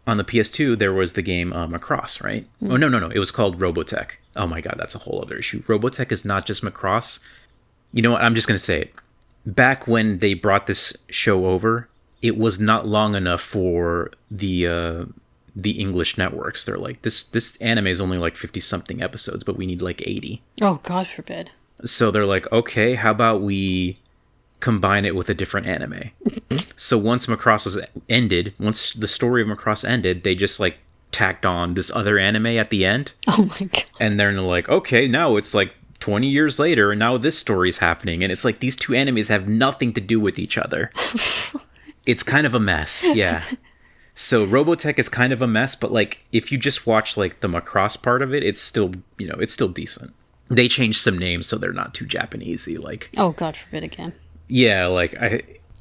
on the PS2 there was the game Macross, right? Oh no, it was called Robotech. Oh my god, that's a whole other issue. Robotech is not just Macross. You know what, I'm just gonna say it. Back when they brought this show over, it was not long enough for the English networks. They're like, this anime is only like 50 something episodes, but we need like 80. Oh, God forbid. So they're like, okay, how about we combine it with a different anime? So once the story of Macross ended, they just like tacked on this other anime at the end. Oh my god. And they're like, okay, now it's like 20 years later, and now this story's happening. And it's like, these two animes have nothing to do with each other. It's kind of a mess, yeah. So Robotech is kind of a mess, but like, if you just watch like the Macross part of it, it's still, it's still decent. They changed some names so they're not too Japanesey, like... Oh, God forbid again. Yeah, like,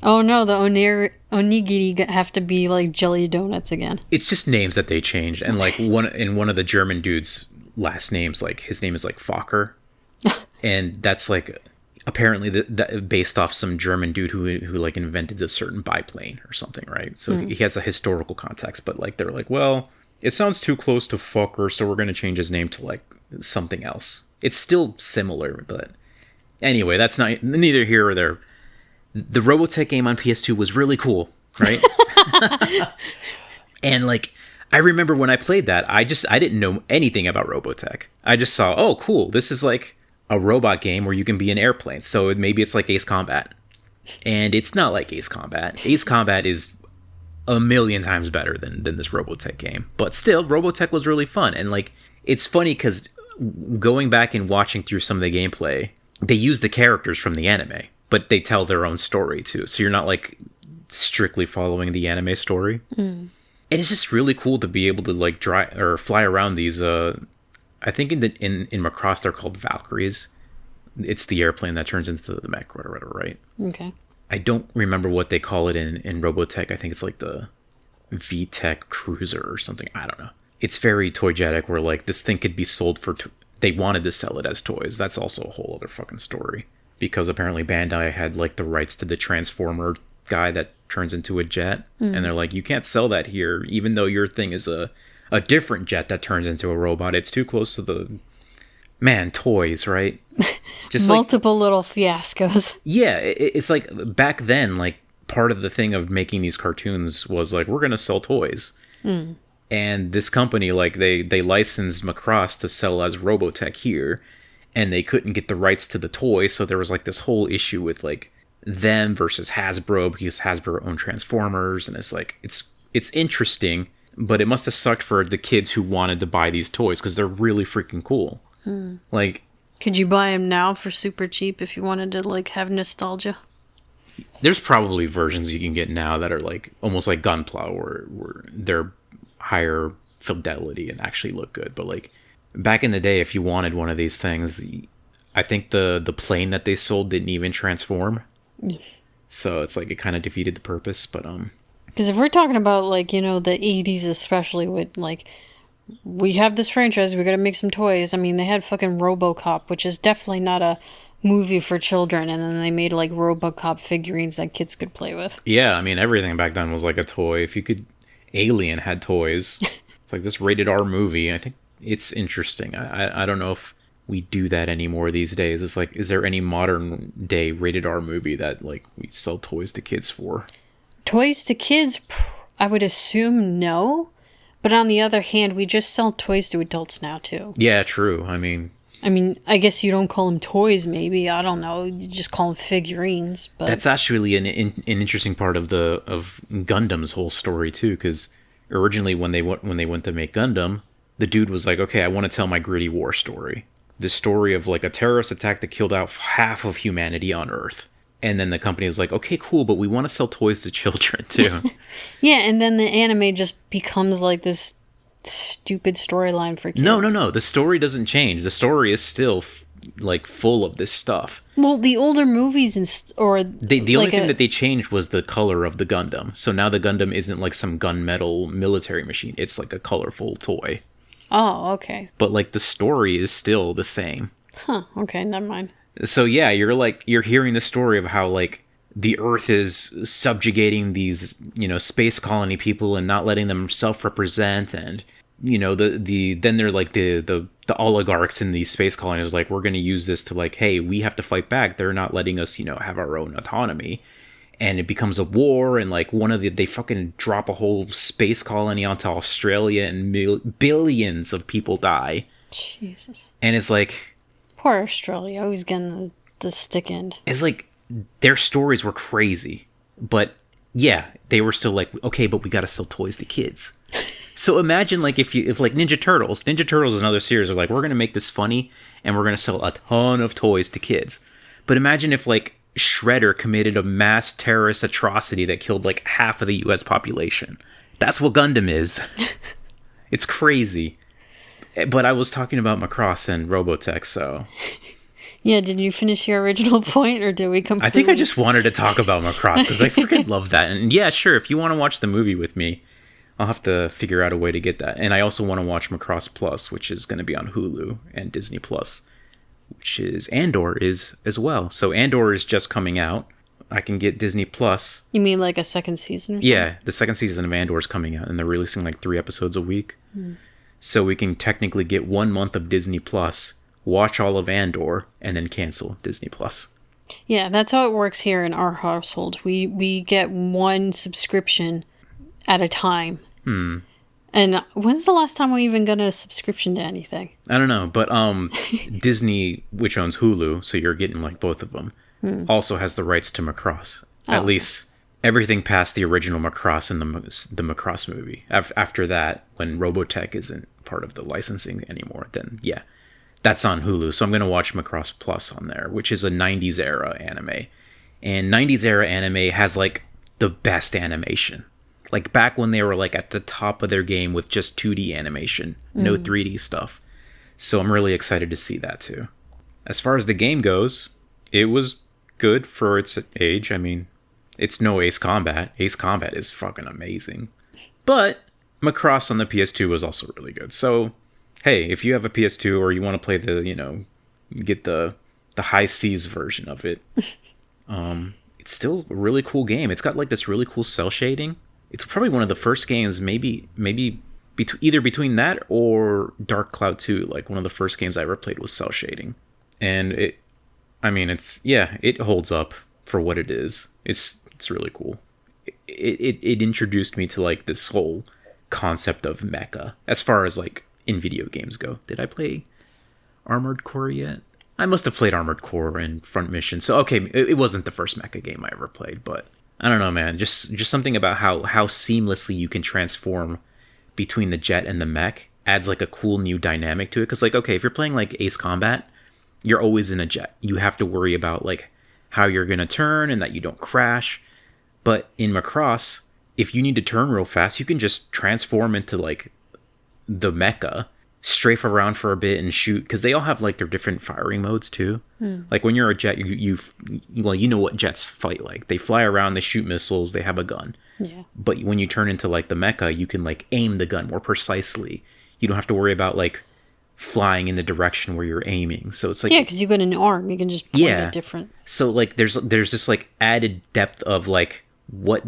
Oh no, the onigiri have to be like jelly donuts again. It's just names that they changed, and like one of the German dudes' last names, like his name is like Fokker, and that's like apparently that based off some German dude who like invented a certain biplane or something, right? So he has a historical context, but like they're like, well, it sounds too close to Fokker, so we're gonna change his name to like something else. It's still similar, but anyway, that's neither here or there. The Robotech game on PS2 was really cool, right? And like, I remember when I played that, I didn't know anything about Robotech. I just saw, oh, cool, this is like a robot game where you can be an airplane. So maybe it's like Ace Combat. And it's not like Ace Combat. Ace Combat is a million times better than this Robotech game. But still, Robotech was really fun. And like, it's funny because going back and watching through some of the gameplay, they use the characters from the anime, but they tell their own story too. So you're not like strictly following the anime story. And it's just really cool to be able to like drive or fly around these. I think in Macross they're called Valkyries. It's the airplane that turns into the mech or whatever, right? Okay. I don't remember what they call it in Robotech. I think it's like the VTech Cruiser or something. I don't know. It's very toygetic where like this thing could be sold for... They wanted to sell it as toys. That's also a whole other fucking story. Because apparently Bandai had like the rights to the Transformer guy that turns into a jet. And they're like, you can't sell that here, even though your thing is a a different jet that turns into a robot. It's too close to the toys, right? Just multiple little fiascos. Yeah, it's like back then, like part of the thing of making these cartoons was like, we're gonna sell toys. And this company, like they licensed Macross to sell as Robotech here, and they couldn't get the rights to the toy, so there was like this whole issue with like them versus Hasbro, because Hasbro owned Transformers, and it's like it's interesting, but it must have sucked for the kids who wanted to buy these toys because they're really freaking cool. Like, could you buy them now for super cheap if you wanted to like have nostalgia? There's probably versions you can get now that are like almost like Gunpla, where they're higher fidelity and actually look good. But like back in the day, if you wanted one of these things, I think the plane that they sold didn't even transform. So it's like it kind of defeated the purpose. But because if we're talking about like, you know, the 80s, especially with like, we have this franchise, we gotta make some toys. I mean, they had fucking RoboCop, which is definitely not a movie for children, and then they made like RoboCop figurines that kids could play with. Yeah, I mean, everything back then was like a toy. If you could, Alien had toys. It's like this rated R movie. I think it's interesting. I don't know if we do that anymore these days. It's like, is there any modern day rated R movie that like we sell toys to kids for? Toys to kids, I would assume no. But on the other hand, we just sell toys to adults now, too. Yeah, true. I mean, I guess you don't call them toys, maybe. I don't know. You just call them figurines. But that's actually an interesting part of Gundam's whole story, too, because originally when they went to make Gundam, the dude was like, okay, I want to tell my gritty war story. The story of like a terrorist attack that killed out half of humanity on Earth. And then the company was like, okay, cool, but we want to sell toys to children, too. Yeah, and then the anime just becomes like this stupid storyline for kids. No. The story doesn't change. The story is still, like, full of this stuff. Well, the older movies the only thing that they changed was the color of the Gundam. So now the Gundam isn't like some gunmetal military machine. It's like a colorful toy. Oh, okay. But, like, the story is still the same. Huh, okay, never mind. So yeah, you're hearing the story of how like the Earth is subjugating these, you know, space colony people and not letting them self-represent, and you know then they're like the oligarchs in these space colonies like, we're going to use this to like, hey, we have to fight back. They're not letting us, you know, have our own autonomy, and it becomes a war. And like they fucking drop a whole space colony onto Australia, and billions of people die. Jesus. And it's like, poor Australia, always getting the stick end. It's like their stories were crazy, but yeah, they were still like, okay, but we gotta sell toys to kids. So imagine like if like Ninja Turtles is another series of like, we're gonna make this funny and we're gonna sell a ton of toys to kids. But imagine if like Shredder committed a mass terrorist atrocity that killed like half of the US population. That's what Gundam is. It's crazy. But I was talking about Macross and Robotech, so... Yeah, did you finish your original point, or did we completely... I think I just wanted to talk about Macross, because I freaking love that. And yeah, sure, if you want to watch the movie with me, I'll have to figure out a way to get that. And I also want to watch Macross Plus, which is going to be on Hulu and Disney Plus, which is... Andor is as well. So Andor is just coming out. I can get Disney Plus. You mean like a second season or something? Yeah, the second season of Andor is coming out, and they're releasing like 3 episodes a week. So we can technically get 1 month of Disney Plus, watch all of Andor, and then cancel Disney Plus. Yeah, that's how it works here in our household. We get one subscription at a time. And when's the last time we even got a subscription to anything? I don't know, but Disney, which owns Hulu, so you're getting like both of them, also has the rights to Macross. At least everything past the original Macross and the Macross movie. After that, when Robotech isn't part of the licensing anymore, then yeah, that's on Hulu. So I'm going to watch Macross Plus on there, which is a 90s era anime. And 90s era anime has like the best animation. Like back when they were like at the top of their game with just 2D animation, no 3D stuff. So I'm really excited to see that too. As far as the game goes, it was good for its age. I mean, it's no Ace Combat. Ace Combat is fucking amazing. But Macross on the PS2 was also really good. So, hey, if you have a PS2 or you want to play the, you know, get the high seas version of it, it's still a really cool game. It's got like this really cool cell shading. It's probably one of the first games, maybe either between that or Dark Cloud 2. Like, one of the first games I ever played was cell shading. And it holds up for what it is. It's really cool. It introduced me to like this whole concept of mecha as far as like in video games go. Did I play Armored Core yet? I must have played Armored Core and Front Mission. So okay, it wasn't the first mecha game I ever played, but I don't know, man. Just something about how seamlessly you can transform between the jet and the mech adds like a cool new dynamic to it. Because like, okay, if you're playing like Ace Combat, you're always in a jet. You have to worry about like how you're gonna turn and that you don't crash. But in Macross, if you need to turn real fast, you can just transform into like the mecha, strafe around for a bit and shoot, because they all have like their different firing modes too. Like when you're a jet, you know what jets fight like. They fly around, they shoot missiles, they have a gun. Yeah. But when you turn into like the mecha, you can like aim the gun more precisely. You don't have to worry about like flying in the direction where you're aiming. So it's like, yeah, because you got an arm, you can just point it different. So like there's this like added depth of like, what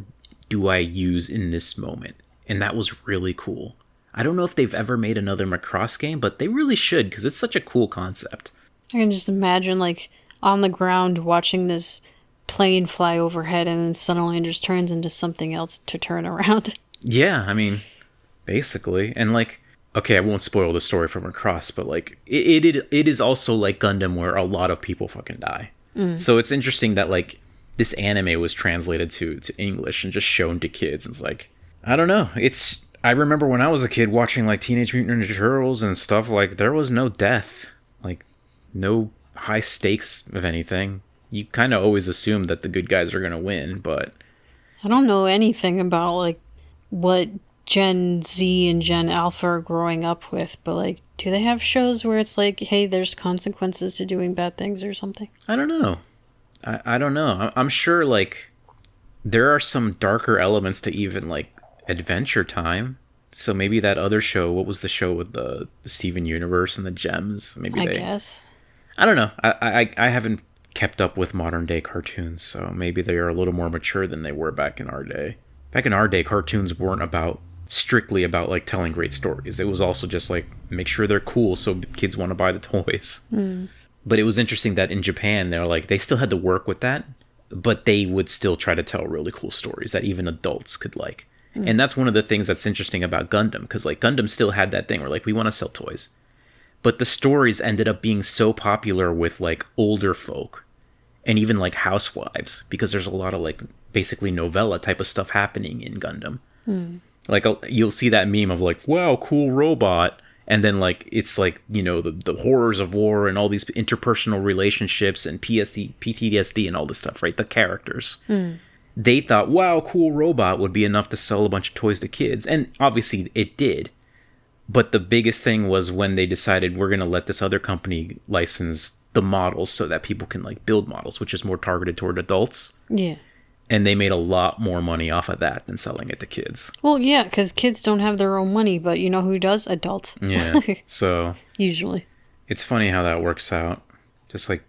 do I use in this moment? And that was really cool. I don't know if they've ever made another Macross game, but they really should, because it's such a cool concept. I can just imagine like on the ground watching this plane fly overhead and then suddenly it just turns into something else to turn around. Yeah, I mean, basically. And like, okay, I won't spoil the story from Macross, but like it is also like Gundam where a lot of people fucking die. So it's interesting that like this anime was translated to English and just shown to kids. It's like, I don't know. I remember when I was a kid watching like Teenage Mutant Ninja Turtles and stuff, like there was no death, like no high stakes of anything. You kind of always assume that the good guys are going to win, but I don't know anything about like what Gen Z and Gen Alpha are growing up with, but like, do they have shows where it's like, hey, there's consequences to doing bad things or something? I don't know. I don't know. I'm sure like there are some darker elements to even like Adventure Time. So maybe that other show, what was the show with the Steven Universe and the gems? Maybe I guess. I don't know. I haven't kept up with modern day cartoons, so maybe they are a little more mature than they were back in our day. Back in our day, cartoons weren't strictly about like telling great stories. It was also just like make sure they're cool so kids want to buy the toys. But it was interesting that in Japan, they're like, they still had to work with that, but they would still try to tell really cool stories that even adults could like. And that's one of the things that's interesting about Gundam, because like Gundam still had that thing where like we want to sell toys, but the stories ended up being so popular with like older folk and even like housewives, because there's a lot of like basically novella type of stuff happening in Gundam. Like you'll see that meme of like, wow, cool robot. And then like, it's like, you know, the horrors of war and all these interpersonal relationships and PTSD and all this stuff, right? The characters. They thought, wow, cool robot would be enough to sell a bunch of toys to kids. And obviously it did. But the biggest thing was when they decided we're going to let this other company license the models so that people can like build models, which is more targeted toward adults. Yeah. And they made a lot more money off of that than selling it to kids. Well, yeah, because kids don't have their own money, but you know who does? Adults. Yeah, so... Usually. It's funny how that works out. Just like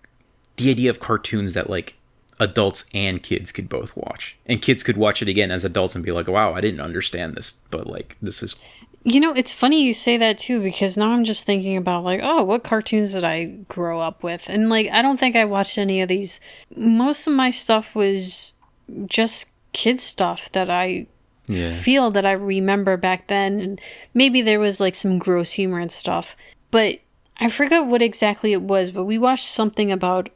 the idea of cartoons that like adults and kids could both watch. And kids could watch it again as adults and be like, wow, I didn't understand this, but like this is... You know, it's funny you say that too, because now I'm just thinking about like, oh, what cartoons did I grow up with? And like, I don't think I watched any of these. Most of my stuff was just kid stuff that I feel that I remember back then. And maybe there was like some gross humor and stuff, but I forgot what exactly it was, but we watched something about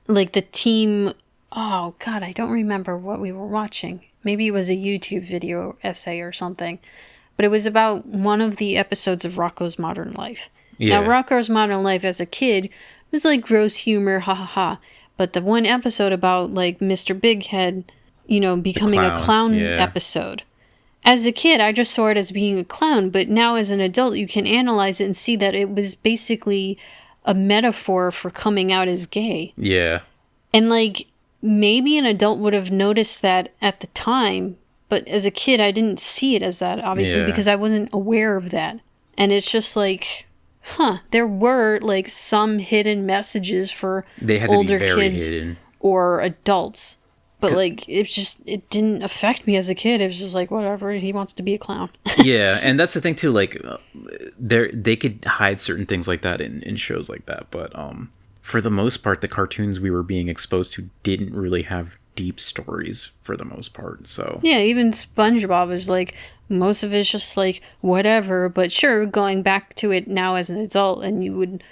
like the team. Oh God, I don't remember what we were watching. Maybe it was a YouTube video essay or something, but it was about one of the episodes of Rocko's Modern Life. Yeah. Now, Rocko's Modern Life as a kid was like gross humor, ha ha ha. But the one episode about like Mr. Big Head, you know, becoming a clown episode. As a kid, I just saw it as being a clown, but now as an adult, you can analyze it and see that it was basically a metaphor for coming out as gay. Yeah. And like, maybe an adult would have noticed that at the time, but as a kid, I didn't see it as that, obviously, because I wasn't aware of that. And it's just like, there were like some hidden messages for older kids or adults. But, like, it didn't affect me as a kid. It was just like, whatever, he wants to be a clown. Yeah, and that's the thing, too. Like, they could hide certain things like that in shows like that. But for the most part, the cartoons we were being exposed to didn't really have deep stories for the most part. So yeah, even SpongeBob is like, most of it's just like, whatever. But sure, going back to it now as an adult, and you would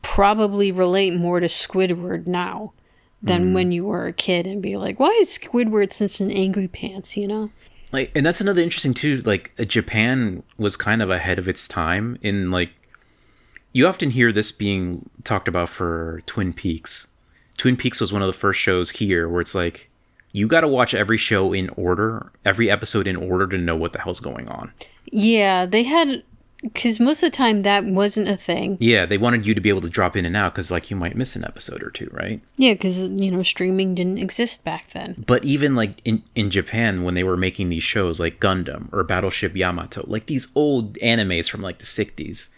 probably relate more to Squidward now than when you were a kid and be like, why is Squidward such an angry pants, you know? Like, and that's another interesting too, like Japan was kind of ahead of its time in, like, you often hear this being talked about for Twin Peaks. Twin Peaks was one of the first shows here where it's like, you got to watch every show in order, every episode in order to know what the hell's going on. Yeah, they had, because most of the time that wasn't a thing. Yeah, they wanted you to be able to drop in and out because, like, you might miss an episode or two, right? Yeah, because, you know, streaming didn't exist back then. But even, like, in Japan, when they were making these shows like Gundam or Battleship Yamato, like these old animes from, like, the 60s,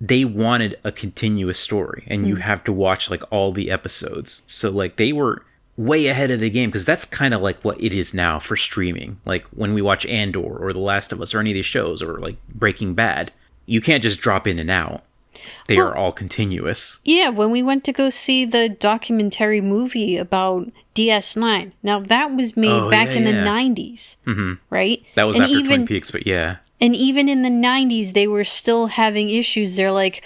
they wanted a continuous story, and you have to watch, like, all the episodes. So, like, they were way ahead of the game, because that's kind of like what it is now for streaming. Like, when we watch Andor or The Last of Us or any of these shows, or, like, Breaking Bad, you can't just drop in and out. They are all continuous. Yeah, when we went to go see the documentary movie about DS9, now that was made back in the 90s, right? That was after Twin Peaks, but yeah. And even in the 90s, they were still having issues. They're like,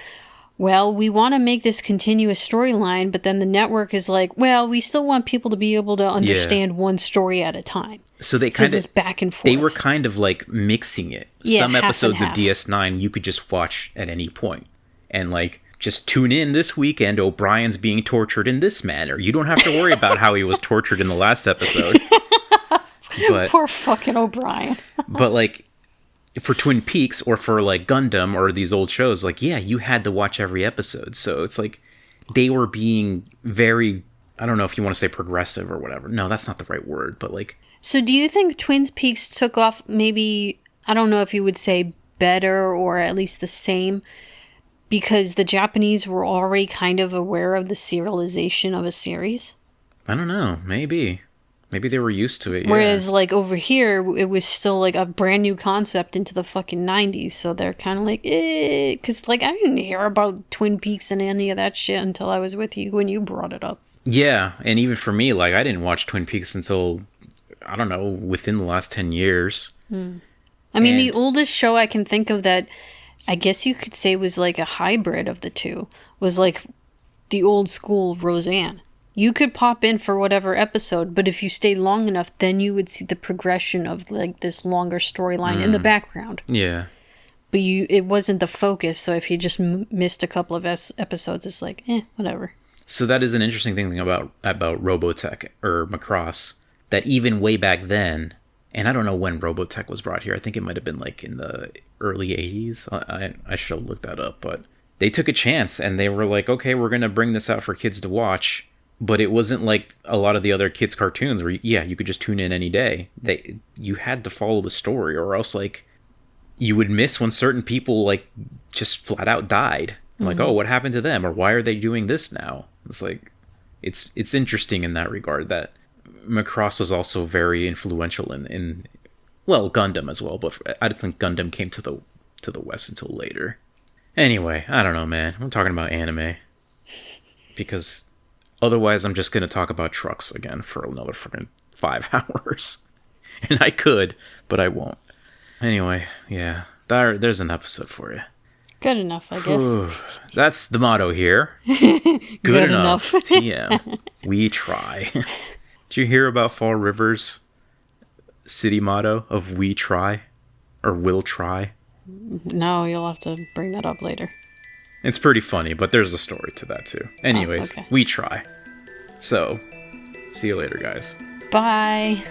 well, we want to make this continuous storyline, but then the network is like, well, we still want people to be able to understand one story at a time. So they kind of back and forth. They were kind of like mixing it. Yeah, some half episodes and of half. DS9 you could just watch at any point, and like just tune in this weekend. O'Brien's being tortured in this manner. You don't have to worry about how he was tortured in the last episode. But poor fucking O'Brien. but like, for Twin Peaks or for like Gundam or these old shows, like, yeah, you had to watch every episode. So it's like they were being very, I don't know if you want to say progressive or whatever. No, that's not the right word, but like. So do you think Twin Peaks took off maybe, I don't know if you would say better or at least the same, because the Japanese were already kind of aware of the serialization of a series? I don't know. Maybe they were used to it. Yeah. Whereas, like, over here, it was still, like, a brand new concept into the fucking 90s. So they're kind of like, eh. Because, like, I didn't hear about Twin Peaks and any of that shit until I was with you when you brought it up. Yeah, and even for me, like, I didn't watch Twin Peaks until, I don't know, within the last 10 years. I mean, the oldest show I can think of that I guess you could say was, like, a hybrid of the two was, like, the old school Roseanne. You could pop in for whatever episode, but if you stayed long enough, then you would see the progression of, like, this longer storyline in the background. Yeah. But it wasn't the focus, so if you just missed a couple of episodes, it's like, whatever. So that is an interesting thing about Robotech, or Macross, that even way back then, and I don't know when Robotech was brought here, I think it might have been, like, in the early 80s. I should have looked that up, but they took a chance, and they were like, okay, we're going to bring this out for kids to watch. But it wasn't like a lot of the other kids' cartoons where, you could just tune in any day. You had to follow the story, or else, like, you would miss when certain people, like, just flat out died. Like, oh, what happened to them? Or why are they doing this now? It's like, it's interesting in that regard that Macross was also very influential in well, Gundam as well. But I don't think Gundam came to the West until later. Anyway, I don't know, man. I'm talking about anime. Because otherwise, I'm just going to talk about trucks again for another freaking 5 hours. And I could, but I won't. Anyway, yeah, there's an episode for you. Good enough, I guess. That's the motto here. Good enough. TM. We try. Did you hear about Fall River's city motto of we try? Or will try? No, you'll have to bring that up later. It's pretty funny, but there's a story to that too. Anyways, we try. So, see you later, guys. Bye.